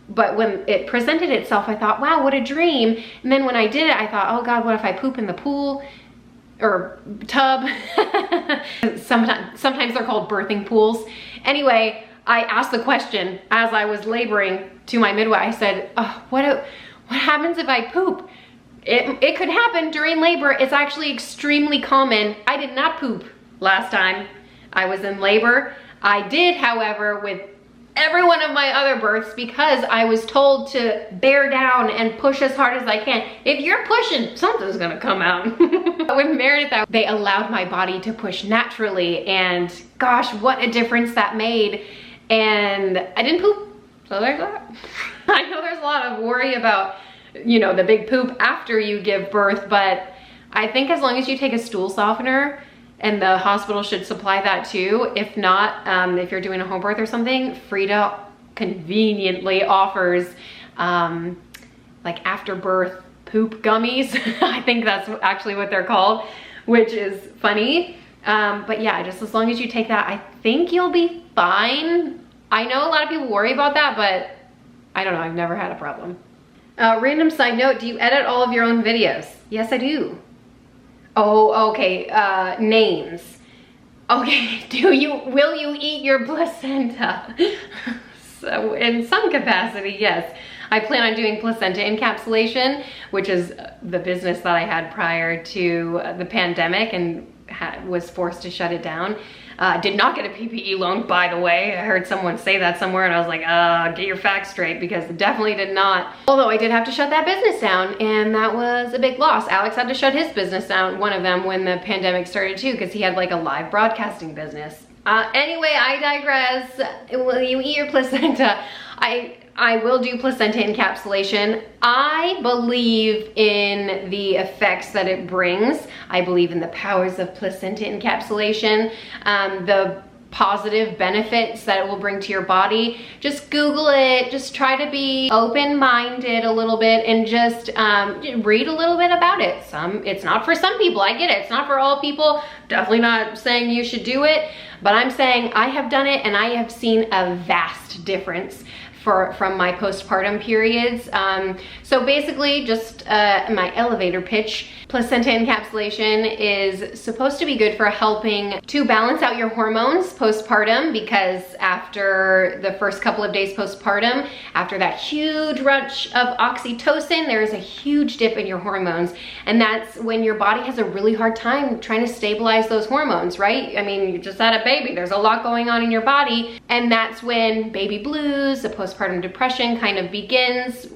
but when it presented itself, I thought, wow, what a dream. And then when I did it, I thought, oh God, what if I poop in the pool? Or tub. Sometimes they're called birthing pools. Anyway, I asked the question as I was laboring to my midwife. I said, oh, what happens if I poop? It could happen during labor. It's actually extremely common. I did not poop last time I was in labor. I did, however, with every one of my other births, because I was told to bear down and push as hard as I can. If you're pushing, something's gonna come out. With Meredith, they allowed my body to push naturally, and gosh, what a difference that made. And I didn't poop, so there's that. I know there's a lot of worry about, you know, the big poop after you give birth, but I think as long as you take a stool softener, and the hospital should supply that too. If not, if you're doing a home birth or something, Frida conveniently offers like afterbirth poop gummies. I think that's actually what they're called, which is funny. But yeah, just as long as you take that, I think you'll be fine. I know a lot of people worry about that, but I don't know, I've never had a problem. Random side note, do you edit all of your own videos? Yes, I do. Oh, okay, names. Okay, will you eat your placenta? So in some capacity, yes. I plan on doing placenta encapsulation, which is the business that I had prior to the pandemic and was forced to shut it down. Did not get a PPE loan, by the way. I heard someone say that somewhere and I was like, get your facts straight, because definitely did not. Although I did have to shut that business down, and that was a big loss. Alex had to shut his business down, one of them, when the pandemic started too, because he had like a live broadcasting business. Anyway, I digress. Will you eat your placenta? I will do placenta encapsulation. I believe in the effects that it brings. I believe in the powers of placenta encapsulation, the positive benefits that it will bring to your body. Just Google it, just try to be open-minded a little bit, and just read a little bit about it. It's not for some people, I get it. It's not for all people. Definitely not saying you should do it, but I'm saying I have done it and I have seen a vast difference from my postpartum periods. So basically, just my elevator pitch, placenta encapsulation is supposed to be good for helping to balance out your hormones postpartum, because after the first couple of days postpartum, after that huge rush of oxytocin, there is a huge dip in your hormones, and that's when your body has a really hard time trying to stabilize those hormones, right? I mean, you just had a baby, there's a lot going on in your body, and that's when baby blues, the postpartum depression kind of begins.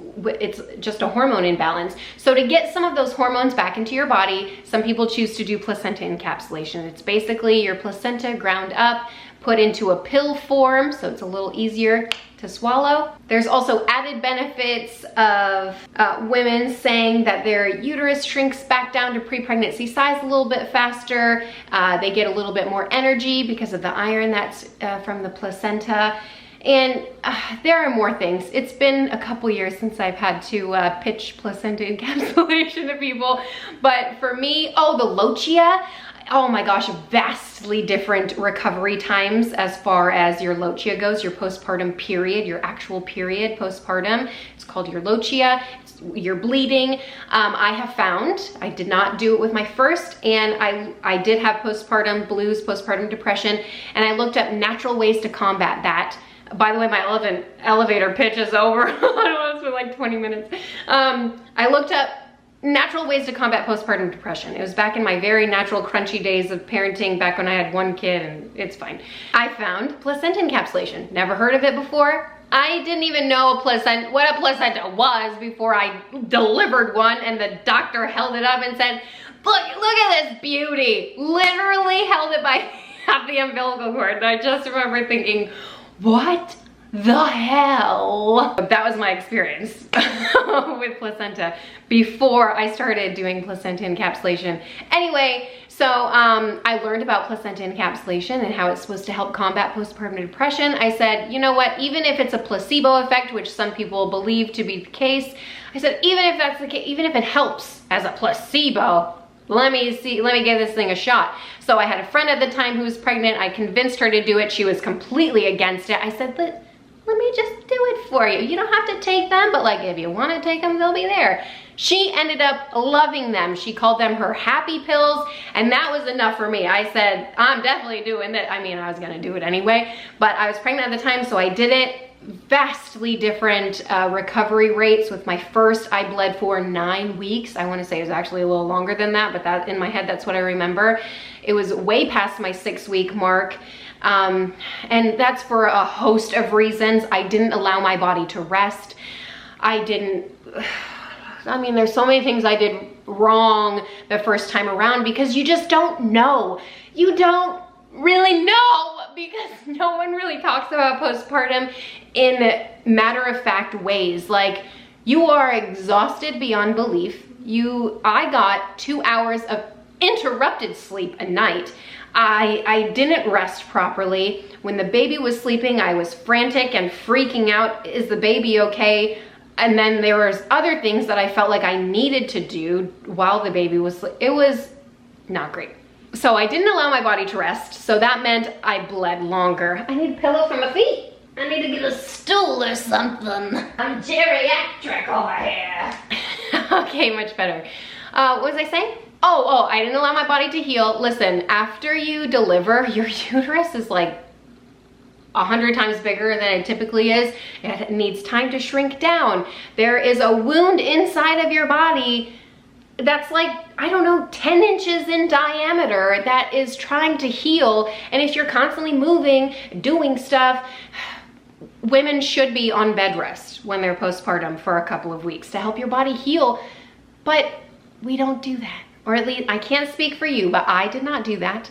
It's just a hormone imbalance. So to get some of those hormones back into your body, some people choose to do placenta encapsulation. It's basically your placenta ground up, put into a pill form, so it's a little easier to swallow. There's also added benefits of women saying that their uterus shrinks back down to pre-pregnancy size a little bit faster. They get a little bit more energy because of the iron that's from the placenta. And there are more things. It's been a couple years since I've had to pitch placenta encapsulation to people. But for me, the lochia, oh my gosh, vastly different recovery times as far as your lochia goes, your postpartum period, your actual period postpartum. It's called your lochia. You're bleeding. I have found, I did not do it with my first, and I did have postpartum blues, postpartum depression, and I looked up natural ways to combat that. By the way, my elevator pitch is over. I don't know, it's been like 20 minutes. I looked up natural ways to combat postpartum depression. It was back in my very natural crunchy days of parenting, back when I had one kid, and it's fine. I found placenta encapsulation. Never heard of it before. I didn't even know what a placenta was before I delivered one, and the doctor held it up and said, look at this beauty. Literally held it by half the umbilical cord. And I just remember thinking, what the hell? That was my experience with placenta before I started doing placenta encapsulation. Anyway, so I learned about placenta encapsulation and how it's supposed to help combat postpartum depression. I said, you know what, even if it's a placebo effect, which some people believe to be the case, I said, even if that's the case, even if it helps as a placebo, let me give this thing a shot. So I had a friend at the time who was pregnant. I convinced her to do it. She was completely against it. I said, let me just do it for you. You don't have to take them, but like if you want to take them, they'll be there. She ended up loving them. She called them her happy pills, and that was enough for me. I said, I'm definitely doing it. I mean, I was gonna do it anyway, but I was pregnant at the time, so I did it. Vastly different recovery rates. With my first, I bled for 9 weeks. I want to say it was actually a little longer than that, but that in my head, that's what I remember. It was way past my 6-week mark. And that's for a host of reasons. I didn't allow my body to rest. I mean, there's so many things I did wrong the first time around, because you just don't know. You don't really know, because no one really talks about postpartum in matter-of-fact ways. Like, you are exhausted beyond belief. I got 2 hours of interrupted sleep a night. I didn't rest properly. When the baby was sleeping, I was frantic and freaking out. Is the baby okay? And then there was other things that I felt like I needed to do while the baby was sleeping. It was not great. So I didn't allow my body to rest. So that meant I bled longer. I need a pillow for my feet. I need to get a stool or something. I'm geriatric over here. Okay, much better. What was I saying? Oh, I didn't allow my body to heal. Listen, after you deliver, your uterus is like 100 times bigger than it typically is. It needs time to shrink down. There is a wound inside of your body that's like, I don't know, 10 inches in diameter that is trying to heal. And if you're constantly moving, doing stuff, women should be on bed rest when they're postpartum for a couple of weeks to help your body heal. But we don't do that. Or at least, I can't speak for you, but I did not do that.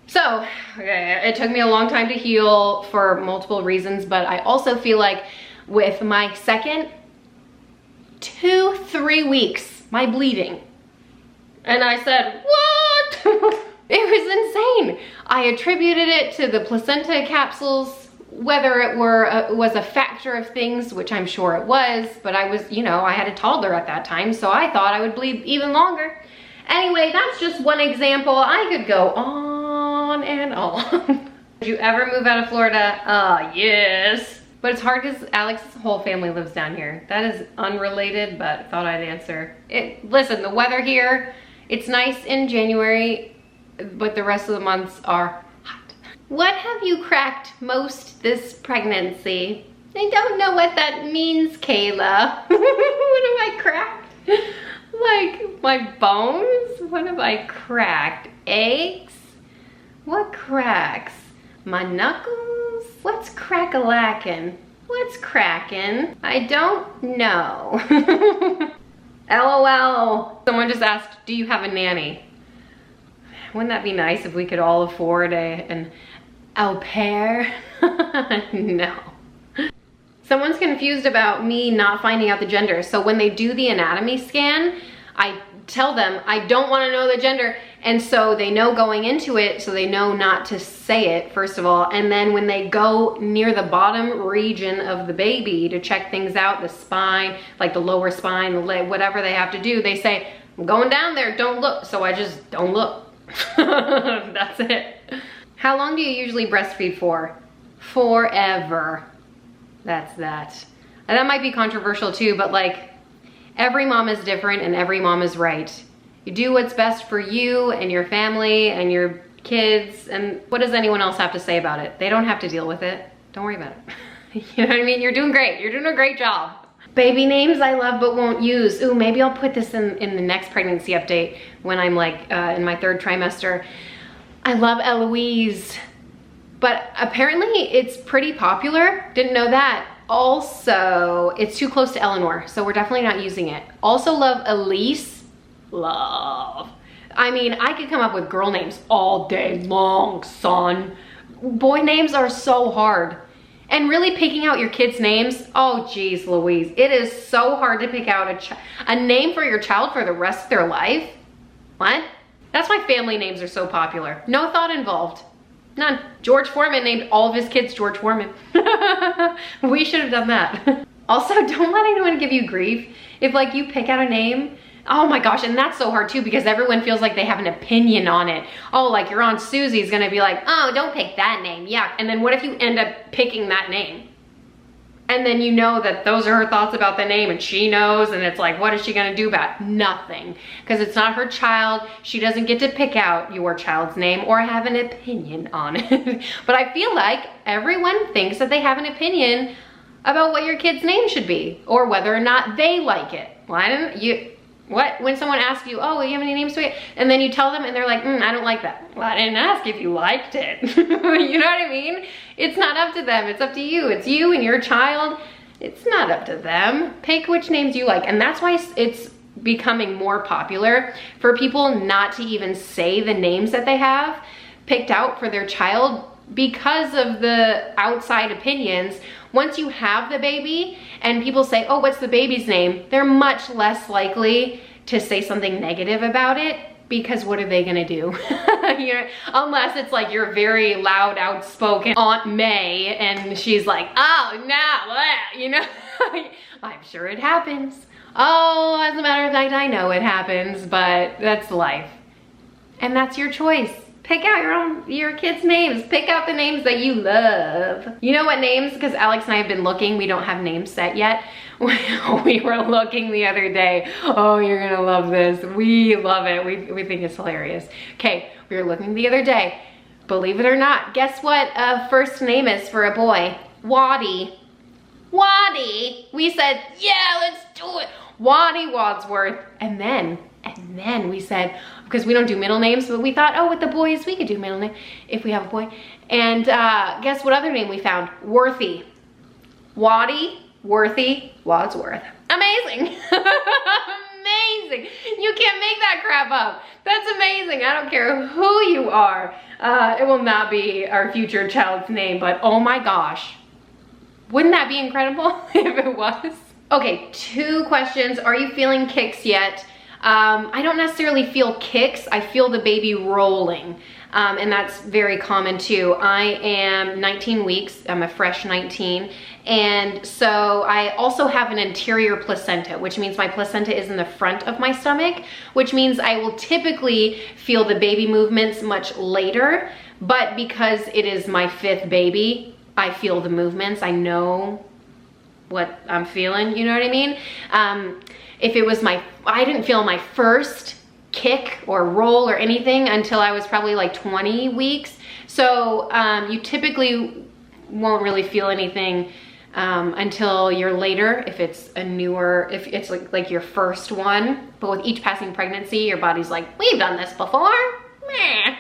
So, it took me a long time to heal for multiple reasons, but I also feel like with my second 2-3 weeks, my bleeding, and I said, what? It was insane. I attributed it to the placenta capsules, whether it was a factor of things, which I'm sure it was, but I was, I had a toddler at that time, so I thought I would bleed even longer. Anyway, that's just one example. I could go on and on. Did you ever move out of Florida? Yes. But it's hard because Alex's whole family lives down here. That is unrelated, but I thought I'd answer. Listen, the weather here, it's nice in January, but the rest of the months are hot. What have you cracked most this pregnancy? I don't know what that means, Kayla. What have I cracked? Like my bones? What have I cracked? Eggs? What cracks? My knuckles? What's crack-a-lackin'? What's crackin'? I don't know. LOL. Someone just asked, do you have a nanny? Wouldn't that be nice if we could all afford an au pair? No. Someone's confused about me not finding out the gender. So when they do the anatomy scan, I tell them I don't want to know the gender. And so they know going into it, so they know not to say it, first of all. And then when they go near the bottom region of the baby to check things out, the spine, like the lower spine, the leg, whatever they have to do, they say, I'm going down there, don't look. So I just don't look. That's it. How long do you usually breastfeed for? Forever. That's that. And that might be controversial too, but like every mom is different and every mom is right. You do what's best for you and your family and your kids, and what does anyone else have to say about it? They don't have to deal with it. Don't worry about it. You know what I mean? You're doing great. You're doing a great job. Baby names I love but won't use. Ooh, maybe I'll put this in the next pregnancy update when I'm like in my 3rd trimester. I love Eloise, but apparently it's pretty popular. Didn't know that. Also, it's too close to Eleanor, so we're definitely not using it. Also love Elise. Love. I mean, I could come up with girl names all day long, son. Boy names are so hard. And really picking out your kids' names, oh geez Louise, it is so hard to pick out a name for your child for the rest of their life. What? That's why family names are so popular. No thought involved. None. George Foreman named all of his kids George Foreman. We should have done that. Also, don't let anyone give you grief if like you pick out a name. Oh my gosh, and that's so hard too because everyone feels like they have an opinion on it. Oh, like your Aunt Susie's gonna be like, oh, don't pick that name, yuck. And then what if you end up picking that name? And then you know that those are her thoughts about the name and she knows, and it's like, what is she gonna do about it? Nothing, because it's not her child. She doesn't get to pick out your child's name or have an opinion on it. But I feel like everyone thinks that they have an opinion about what your kid's name should be or whether or not they like it. Why don't you? What? When someone asks you, oh, do you have any names to it? And then you tell them and they're like, I don't like that. Well, I didn't ask if you liked it. You know what I mean? It's not up to them. It's up to you. It's you and your child. It's not up to them. Pick which names you like. And that's why it's becoming more popular for people not to even say the names that they have picked out for their child because of the outside opinions. Once you have the baby and people say, oh, what's the baby's name? They're much less likely to say something negative about it because what are they gonna do? You know, unless it's like your very loud, outspoken Aunt May and she's like, oh, no, you know? I'm sure it happens. Oh, as a matter of fact, I know it happens, but that's life. And that's your choice. Pick out your kids' names. Pick out the names that you love. You know what names? Because Alex and I have been looking. We don't have names set yet. We were looking the other day. Oh, you're gonna love this. We love it. We think it's hilarious. Okay, we were looking the other day. Believe it or not, guess what a first name is for a boy? Waddy. Waddy. We said, yeah, let's do it. Waddy Wadsworth. And then we said, because we don't do middle names, but we thought, oh, with the boys, we could do middle name if we have a boy. And guess what other name we found? Worthy. Waddy, Worthy, Wadsworth. Amazing. Amazing. You can't make that crap up. That's amazing. I don't care who you are. It will not be our future child's name, but oh my gosh. Wouldn't that be incredible if it was? Okay, 2 questions. Are you feeling kicks yet? I don't necessarily feel kicks. I feel the baby rolling. And that's very common too. I am 19 weeks. I'm a fresh 19. And so I also have an anterior placenta, which means my placenta is in the front of my stomach, which means I will typically feel the baby movements much later. But because it is my 5th baby, I feel the movements. I know what I'm feeling, you know what I mean? If it was I didn't feel my first kick or roll or anything until I was probably like 20 weeks. So you typically won't really feel anything until you're later, if it's a newer, if it's like your first one. But with each passing pregnancy, your body's like, we've done this before. Meh.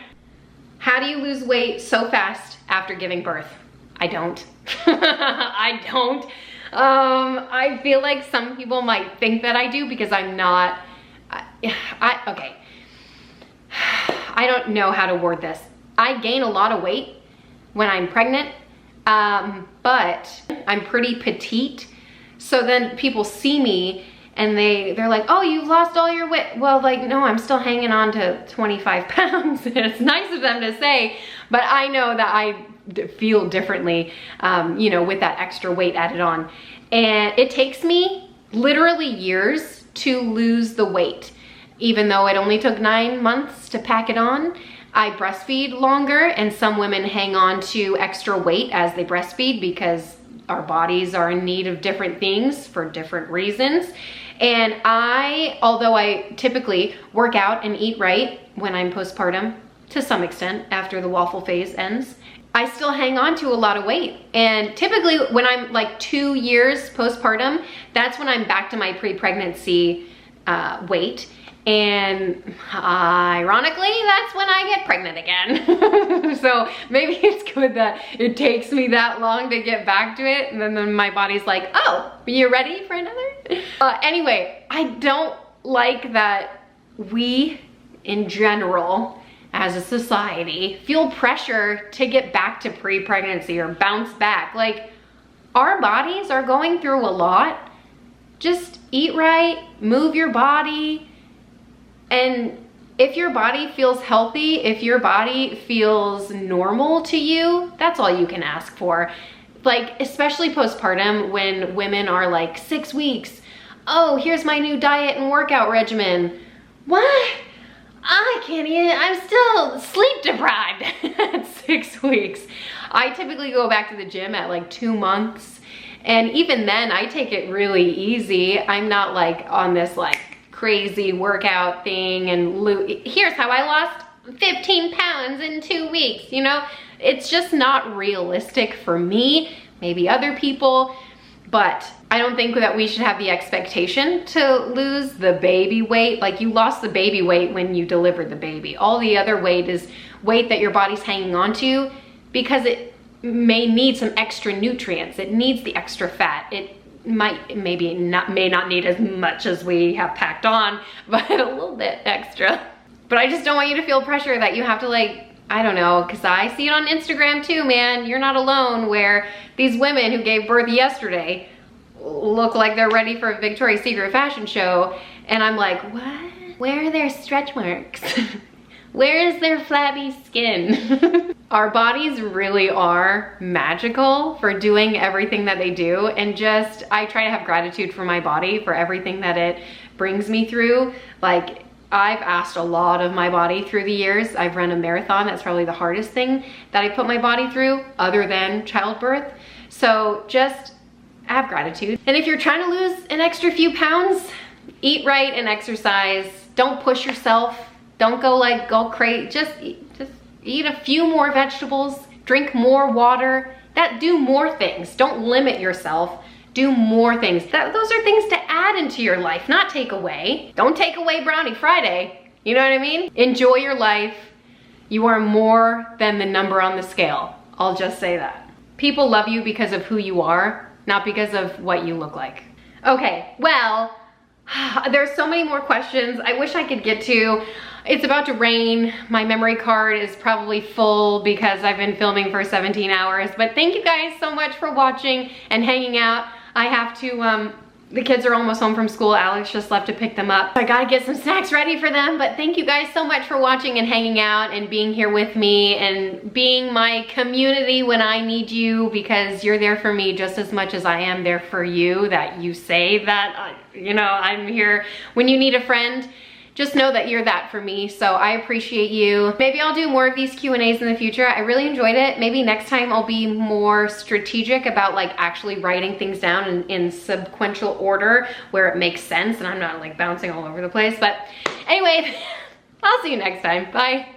How do you lose weight so fast after giving birth? I don't. I don't. I feel like some people might think that I do because I'm not, okay. I don't know how to word this. I gain a lot of weight when I'm pregnant, but I'm pretty petite. So then people see me and they're like, oh, you've lost all your weight. Well, like, no, I'm still hanging on to 25 pounds. It's nice of them to say, but I know that I feel differently, you know, with that extra weight added on. And it takes me literally years to lose the weight. Even though it only took 9 months to pack it on, I breastfeed longer, and some women hang on to extra weight as they breastfeed because our bodies are in need of different things for different reasons. And although I typically work out and eat right when I'm postpartum, to some extent after the waffle phase ends, I still hang on to a lot of weight. And typically when I'm like 2 years postpartum, that's when I'm back to my pre-pregnancy weight. And ironically, that's when I get pregnant again. So maybe it's good that it takes me that long to get back to it. And then my body's like, oh, you ready for another? Anyway, I don't like that we, in general, as a society, feel pressure to get back to pre-pregnancy or bounce back. Like, our bodies are going through a lot. Just eat right, move your body. And if your body feels healthy, if your body feels normal to you, that's all you can ask for. Like, especially postpartum, when women are like 6 weeks, oh, here's my new diet and workout regimen. What? I can't eat it. I'm still sleep deprived at 6 weeks. I typically go back to the gym at like 2 months. And even then I take it really easy. I'm not like on this like crazy workout thing and here's how I lost 15 pounds in 2 weeks, you know? It's just not realistic for me, maybe other people, but I don't think that we should have the expectation to lose the baby weight. Like, you lost the baby weight when you delivered the baby. All the other weight is weight that your body's hanging on to because it may need some extra nutrients. It needs the extra fat. It may not need as much as we have packed on, but a little bit extra. But I just don't want you to feel pressure that you have to, like, I don't know, because I see it on Instagram too, man. You're not alone, where these women who gave birth yesterday look like they're ready for a Victoria's Secret fashion show. And I'm like, what? Where are their stretch marks? Where is their flabby skin? Our bodies really are magical for doing everything that they do. And just, I try to have gratitude for my body for everything that it brings me through. Like, I've asked a lot of my body through the years. I've run a marathon. That's probably the hardest thing that I put my body through, other than childbirth. So just have gratitude. And if you're trying to lose an extra few pounds, eat right and exercise. Don't push yourself. Don't go crazy. Just eat a few more vegetables, drink more water. Do more things. Don't limit yourself. Do more things. Those are things to add into your life, not take away. Don't take away Brownie Friday. You know what I mean? Enjoy your life. You are more than the number on the scale. I'll just say that. People love you because of who you are, not because of what you look like. Okay, well, there's so many more questions I wish I could get to. It's about to rain. My memory card is probably full because I've been filming for 17 hours. But thank you guys so much for watching and hanging out. I have to, the kids are almost home from school. Alex just left to pick them up. I gotta get some snacks ready for them. But thank you guys so much for watching and hanging out and being here with me and being my community when I need you, because you're there for me just as much as I am there for you. That you say that, you know, I'm here when you need a friend. Just know that you're that for me, so I appreciate you. Maybe I'll do more of these Q&As in the future. I really enjoyed it. Maybe next time I'll be more strategic about like actually writing things down in sequential order where it makes sense and I'm not like bouncing all over the place. But anyway, I'll see you next time. Bye.